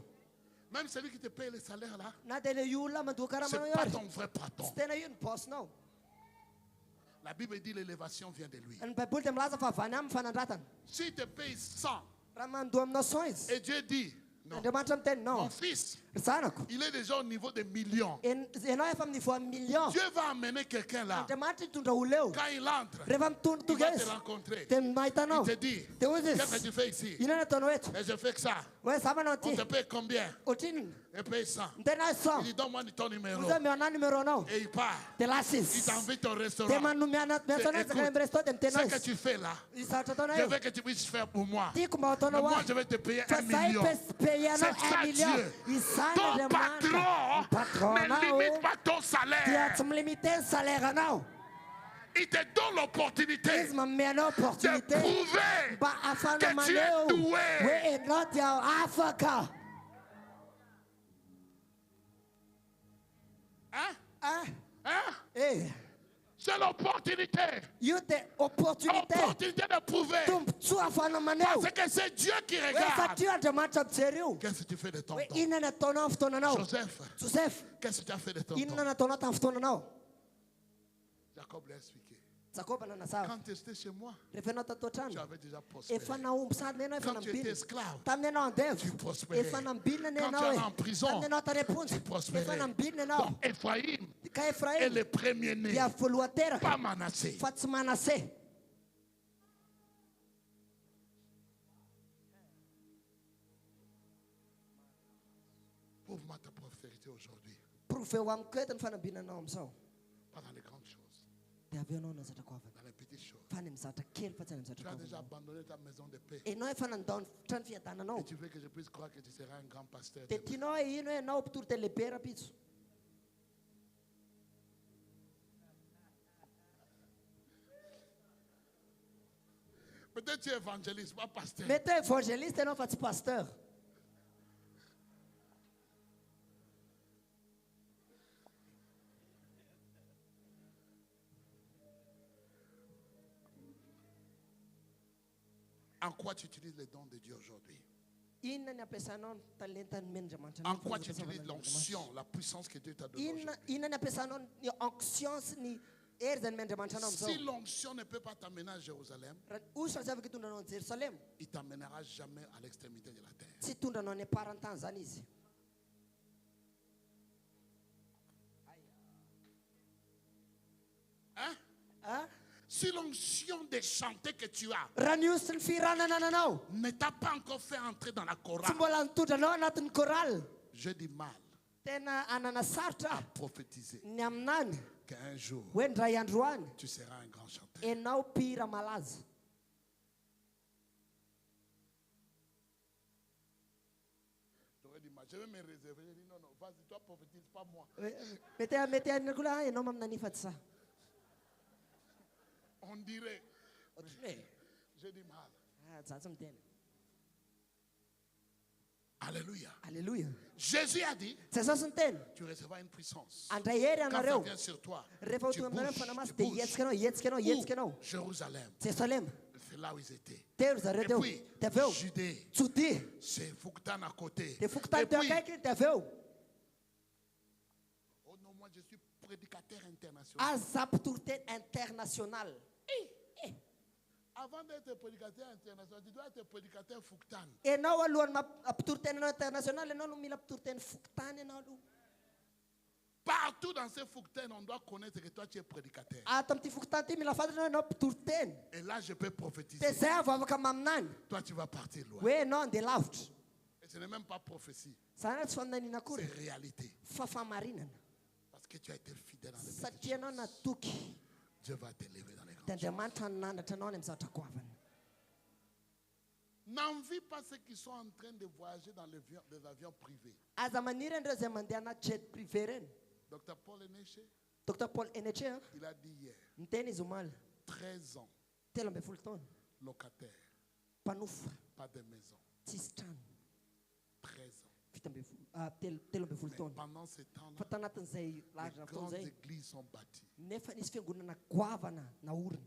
Même celui qui te paye les salaires là, Na tele yula mandukara c'est mano pas yori. ton vrai patron. Tena yun boss no. La Bible dit l'élévation vient de lui. En Bible tem laza fa fanam fanandatan. S'il te paye 100 Raman duam no soins. et Dieu dit, non, Ndematam ten mon no. fils, Sanako. il est déjà au niveau des millions. En fam ni fo million. Dieu va amener quelqu'un là. Ndemati tunda uleu. Quand il entre, Revam tun tu il va guys. te rencontrer. Tem maitano. Il te dit, Te qu'est-ce que uses. tu fais ici? Ina na tono et. Et je fais que ça. We sama no On ti. te paye combien? Otin. Et paye 100. Ndena so. Il dit, donne-moi ton numéro. Uza me ona numero no. Et il part. Te Il lasis. t'invite au Te restaurant. manu me ana me sona Écoute, za kembresto tem ce que tenos. tu fais là, Isa tono je yo. veux que tu puisses faire pour moi. Ti kuma Mais tono moi, wa. je vais te payer Fa 1 sai million. peyano C'est ça, 1 million. Dieu. Isana Ton de patron Patrona ne limite pas ton Tia salaire. tum limiter salaire now. Il te donne l'opportunité Is ma meno de opportunité. prouver Ba afano que tu es maneo. doué. We not your Africa. Hein? Ah, Hein? eh. C'est l'opportunité. You the opportunité. Opportunité de prouver. Tum tu afano maneo. Parce que c'est Dieu qui We sa regarde. tu ate match sérieux. Qu'est-ce que tu fais de ton We temps? ina na tono of tono now. Joseph, Joseph. qu'est-ce que tu as fait de ton Ina temps? na tono of tono now. Jacob l'a expliqué. Zakoba na sawa. Quand tu étais chez moi, Refena tu tatotano. avais déjà prospéré. Efana umsad neno Quand efana tu étais mbili. esclave, Tam neno andev. tu prospérais. Efana mbili Quand neno tu we. allais en prison, Tam neno tarepun. tu prospérais. Efana mbili neno. Donc, Ephraïm Ka est Ephraim. le premier-né, Ya fuluatera. pas Manassé. Fatsmana se. Prouve-moi ta prospérité aujourd'hui, Profe wam kweten fana bina na umso. pas dans les grandes choses, Te avio no na zata kwava. dans les petites choses. Fana msata kel fatana msata Tu as déjà kwava. abandonné ta maison de paix. E no efana don transfia tana no. Et tu veux que je puisse croire que tu seras un grand pasteur. Te tino e ino e no optur te lepera pizzo. Peut-être tu es évangéliste, pas pasteur. Mete evangeliste no fats pasteur. En quoi tu utilises les dons de Dieu aujourd'hui? Ina na pesa non talenta menja mantana. En quoi tu utilises l'onction, la puissance que Dieu t'a donnée aujourd'hui? Ina na pesa non ni anxious ni erzen menja mantana umso. Si l'onction ne peut pas t'amener à Jérusalem, Usha sabe que tunda non Jerusalem. il t'amènera jamais à l'extrémité de la terre. Si tunda non ne paran Tanzania. Hein? Ah? Si l'onction de chanter que tu as Raniusen firana na no. ne t'a pas encore fait entrer dans la chorale, Simbolan tunda no natin koral. j'ai du mal Tena anana à sarta. prophétiser Nyamnan. qu'un jour Wen Ryan tu seras un grand chanteur. E nau pira malaz. J'aurais dit, je vais me réserver. J'ai dit, non, non, vas-y, toi prophétise, pas moi. Mete nakula e no mam nani fatsa. On dirait, Otne. j'ai du mal. Ah, tsatsam ten. Alléluia. Alléluia. Jésus a dit, Tsatsam ten. tu recevras une puissance. Andayere Quand ça anareu. vient sur toi, Refa tu tu bouges, amna fanamas tu te bouges. yetskeno. Où? Jérusalem, Jerusalem. c'est là où ils étaient. Ter Et zaredeu. puis, Te veu. Judée, Tsuti. c'est Fouctan à côté. Te fukta Et te puis, kai te veu. moi je suis prédicateur international. Aza mpitory teny international. Avant d'être prédicateur international, tu dois être prédicateur Fouktan. Ianao alohan'ny mpitory tenyanao international, ianao no mila mpitory teny fokontany ianao aloha. Partout dans ces Fouktan, on doit connaître que toi tu es prédicateur. Ato amin'ity fokontany ty mila fantatra ianao mpitory teny. Et là je peux Dia prophétiser. zay avy afaka maminany. Toi tu vas partir loin. Hoe ianao andeha lavitra. Et ce n'est même pas prophétie, Zany tsy faninaniana c'est akory. réalité. Fa famarinana. Parce que tu as été fidèle dans les petites Satria ianao choses. natoky. Dieu va t'élever dans les grandes Dia choses. Andriamanitra nanandratra anao any amin'ny zavatra goavana. N'envie pas ceux qui sont en train de voyager dans des avions privés. Aza maniry andreo zay mandeha anaty jet privé reny. Dr Paul Eneche, Dr Paul Eneche il a dit hier, niteny izy omaly 13 ans, 12 taona locataire, mpanofa pas de maison. tsisy trano 13 ans. 12 Mais taona. pendant ce temps-là, Fa tanatin'izay les lahatra grandes fotoana zay églises sont bâties. nefa nisy fiangonana goavana naoriny.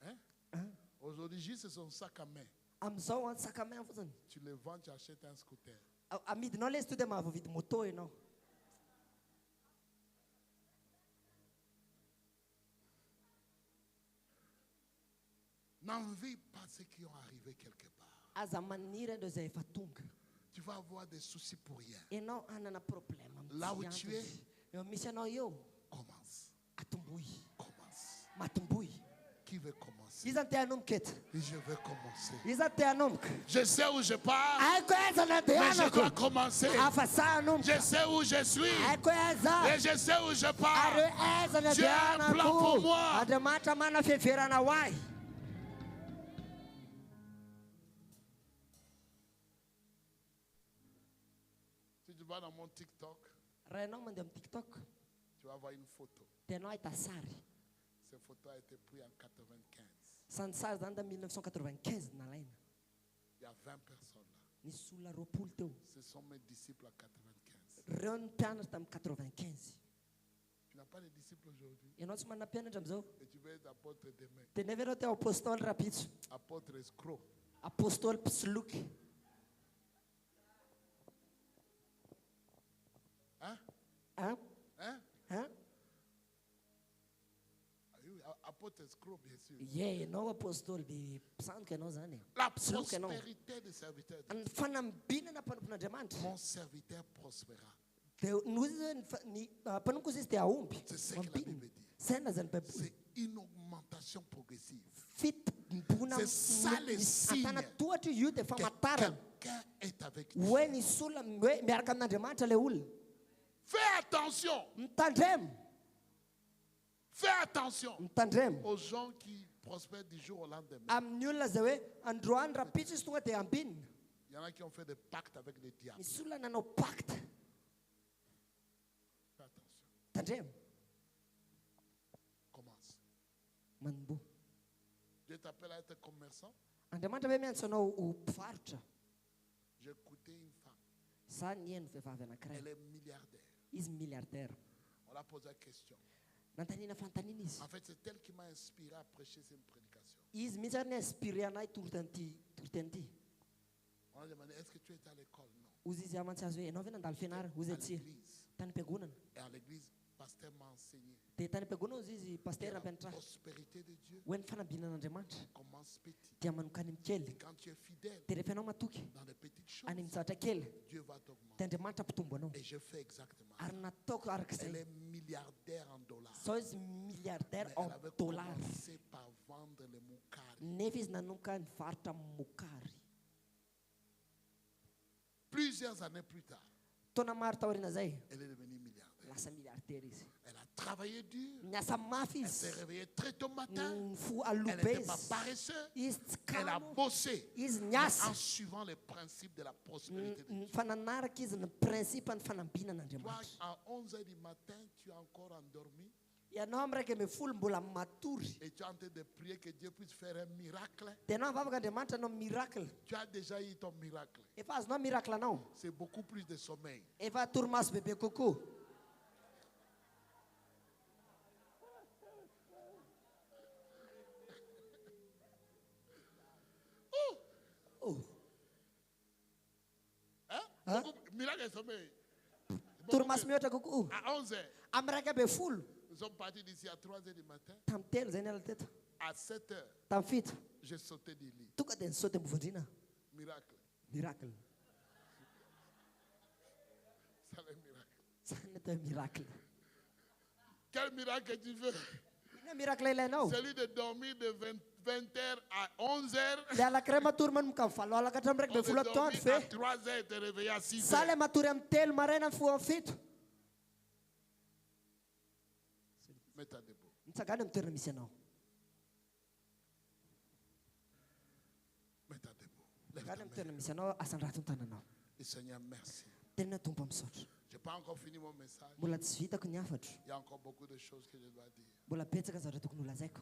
Hein? Aujourd'hui, juste son sac à main. Amizao an sakamay fotsiny. Tu le vends, tu achètes un scooter. Amidinao le izy to dia mahavovidy moto ianao. N'envie pas ceux qui ont arrivé quelque part. Aza maniry andreo zay efa tonga. Tu vas avoir des soucis pour rien. Ianao anana problème amin'ny Là où tsy tu antony. es. Eo misy anao eo Commence. atomboy. Commence. Matomboy. Qui veut commencer? Iza te hanomboka eto. Et je veux commencer. Iza te hanomboka. Je sais où je pars, Haiko eza na mais je dois dehanako. commencer. Afa sa hanomboka. Je sais où je suis Haiko eza. et je sais où je Ary pars. eza na Dieu a un plan pour dehanako. moi. Andriamanitra mana fiheverana ho ahy. Si tu vas dans mon TikTok, Raha ianao mandeha amin'ny TikTok tu vas voir une photo. dia ianao ahita sary. Cette photo a été prise en 95. Sany sary zany da 1995 nalaina. Il y a 20 personnes là. Nisy olona 20 teo. Ce sont mes disciples à 95. Reo ny mpianatra tamin'ny 95. Tu n'as pas de disciples aujourd'hui. Ianao tsy manana mpianatra amin'izao. Et tu veux être apôtre demain. Dia nefa ianao te apôstôly rapitso. Apôtre escroc. Apôstôly mpisoloky. Hein? Hein? Hein? Hein? Ah oui, apôtre escroc, bien sûr. Ye, ianao apôstôly dia mpisandoka ianao zany. La Mpisoloky ianao. prospérité des serviteurs. de Ny fanambinana mpanompon'Andriamanitra. Mon serviteur prospéra. Dia noho izy hoe ny mpanompo kozy izy dia aomby. C'est ce que la Bible dit. Saina zany baiboly. C'est une augmentation progressive. Fitimbona C'est ça les signes. Antanatohatra io dia Que famantarana. quelqu'un est avec Dieu. Hoe nisy olona hoe miaraka amin'Andriamanitra ilay olona. Fais attention. Mitandremo. Fais attention Mitandremo. aux gens qui prospèrent du jour au lendemain. Amin'ny olona zay hoe androany rapitso izy tonga dia ambinina. Il y en a qui ont fait des pactes avec le diable. Misy olona nanao pacte. Fais attention. Tandremo. Commence. Manombo. Dieu t'appelle à être commerçant. Andriamanitra hoe miantso anao ho mpivarotra. J'ai écouté une femme. Za nihaino vehivavy anankiray. Elle est milliardaire. Izy milliardaire. On l'a posé la question. Nantaniana fantaniana izy. En fait, c'est elle qui m'a inspiré à prêcher cette prédication. Izy mihitsy ary ni-inspiré anahy tory teny ity. On a demandé, est-ce que tu étais à l'école? Non. Ozy izy amantsy azy hoe ianao ve nandalo fianarana? Ozy À tsia. l'église. Tany am-piangonana. Et à l'église, le pasteur m'a enseigné. Dia tany am-piangonana ozy izy Que paster la nampianatra ahy. prospérité de Dieu Hoe ny fanambinan'Andriamanitra commence petit. dia manokany amin'ny Et kely. quand tu es fidèle Dia rehefa ianao matoky dans les petites choses, any amin'ny zavatra kely Dieu va dia t'augmenter. Andriamanitra ampitombo anao. Et je fais exactement. Ary nataoko Elle arak'izay. est milliardaire en dollars. Sao izy milliardaire Mais en elle avait dollars. commencé par vendre les moukari. Nefa izy nanomboka nivarotra mokary. Plusieurs années plus tard, Taona maro taoriana zay elle est devenue milliardaire. lasa milliardaire izy. Elle a travaillé dur. Niasa mafy Elle s'est izy. réveillée très tôt le matin. Fo Elle alobe n'était pas izy. paresseuse. Izy tsy Elle a kamo. bossé Izy en niasa. suivant les principes de la prospérité de Dieu. Fa nanaraka izy ny principe ny Toi, fanambinan'Andriamanitra. à 11h du matin, tu es encore endormi Ianao amin'ny raika amby folo mbola matory. et tu es en train de prier que Dieu puisse faire un miracle. Dia ianao mivavaka Andriamanitra anao miracle. Tu as déjà eu ton miracle. Efa azonao miracle anao. C'est beaucoup plus de sommeil. Efa torimaso bebe kokoa. Oh. Hein? Hein? Beaucoup- miracle et sommeil. Torimaso mihoatra kokoa. À 11h. Amin'ny raika amby folo. Nous sommes partis d'ici à 3h du matin. Tamin'ny telo zay niala teto. À 7h, Tamin'ny fito. j'ai sauté du lit. Tonga dia nisaoty ambovondrina. Miracle. Miracle. C'est le miracle. Zany atao miracle. Quel miracle tu veux? Inona miracle ilainao? Celui de dormir de 20h à 11h. Le anankiray matory manomboka amin'ny valo alaka hatramin'ny raika On amby folo est atoandro dormi à fe. 3h et te réveiller à Sa le 6h. matory amin'ny telo maraina amin'ny folo amin'ny fito. Mets-toi debout. Mitsangana amin'ny toerana misy anao. Mets-toi debout. Lève Mitsangana ta amin'ny main. toerana misy anao asandrato ny tananao. Et Seigneur, merci. Tenina tompo misaotra. Je n'ai pas encore fini mon message. Mbola tsy vitako ny afatro. Il y a encore beaucoup de choses que je dois dire. Mbola betsaka zavatra tokony holazaiko.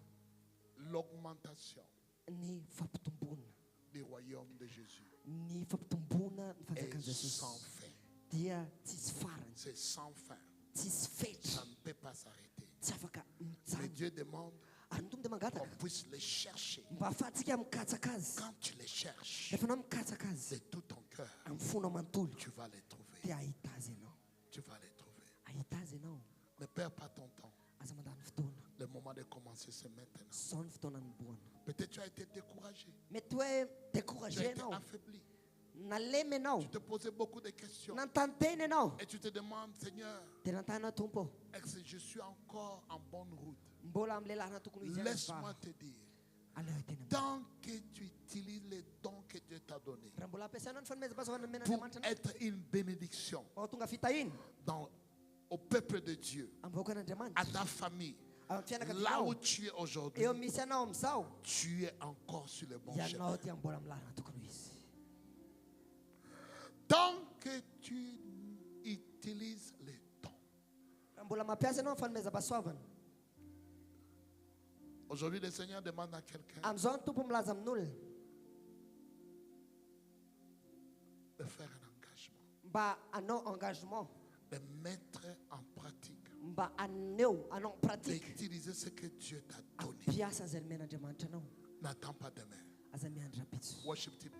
L'augmentation Ny fampitomboana. du royaume de Jésus Ny fampitomboana ny est fanjakan'i sans Jesosy fin. dia tsisy farany, C'est sans fin. tsisy Ça fetra, ne peut pas s'arrêter. tsy afaka Mais mijano. Dieu demande Ary ny tombo dia qu'on mangataka puisse les chercher. mba ahafahantsika mikatsaka azy. Quand tu les cherches Rehefa anao mikatsaka azy de tout ton cœur, amin'ny fonao manontolo tu vas les trouver. dia ahita azy ianao. Tu vas les trouver. Ahita azy ianao. Ne perds pas ton temps. Aza mandany fotoana. Le moment de commencer, c'est maintenant. Zao ny fotoana ny boana. Peut-être tu as été découragé. Mety hoe Tu découragé as été ianao, affaibli. nalemy ianao, Tu te posais beaucoup de questions. nanontany teny ianao, Et tu te demandes, Seigneur, dia nanontany tompo, est-ce que je suis encore en bonne route? mbola amin'ny lalàna tokony ho izy Laisse-moi te dire, aleo teny amin'ny. tant que tu utilises les dons que Dieu t'a donnés Raha mbola ampiasaina ny fanomezam-pahasoavana pour men'Andriamanitra anao, être une bénédiction ao tonga fitahiny au peuple de Dieu, amin'ny vahoakan'Andriamanitra, à ta famille, amin'ny fianakavianao, là où tu es aujourd'hui, eo misy anao amin'izao, tu es encore sur le bon chemin. ianao dia mbola amin'ny lalàna tokony ho izy. Tant que tu utilises les dons. Raha mbola mampiasa ianao ny fanomezam-pahasoavana, Aujourd'hui, le Seigneur demande à quelqu'un amin'izao ny tompo milaza amin'olona de faire un engagement, mba hanao engagement, de mettre en pratique, mba aneo hanao pratika d'utiliser ce que Dieu t'a donné. ampiasa izay nomen'Andriamanitra anao. N'attends pas demain. Aza miandry rapitso. Worship team,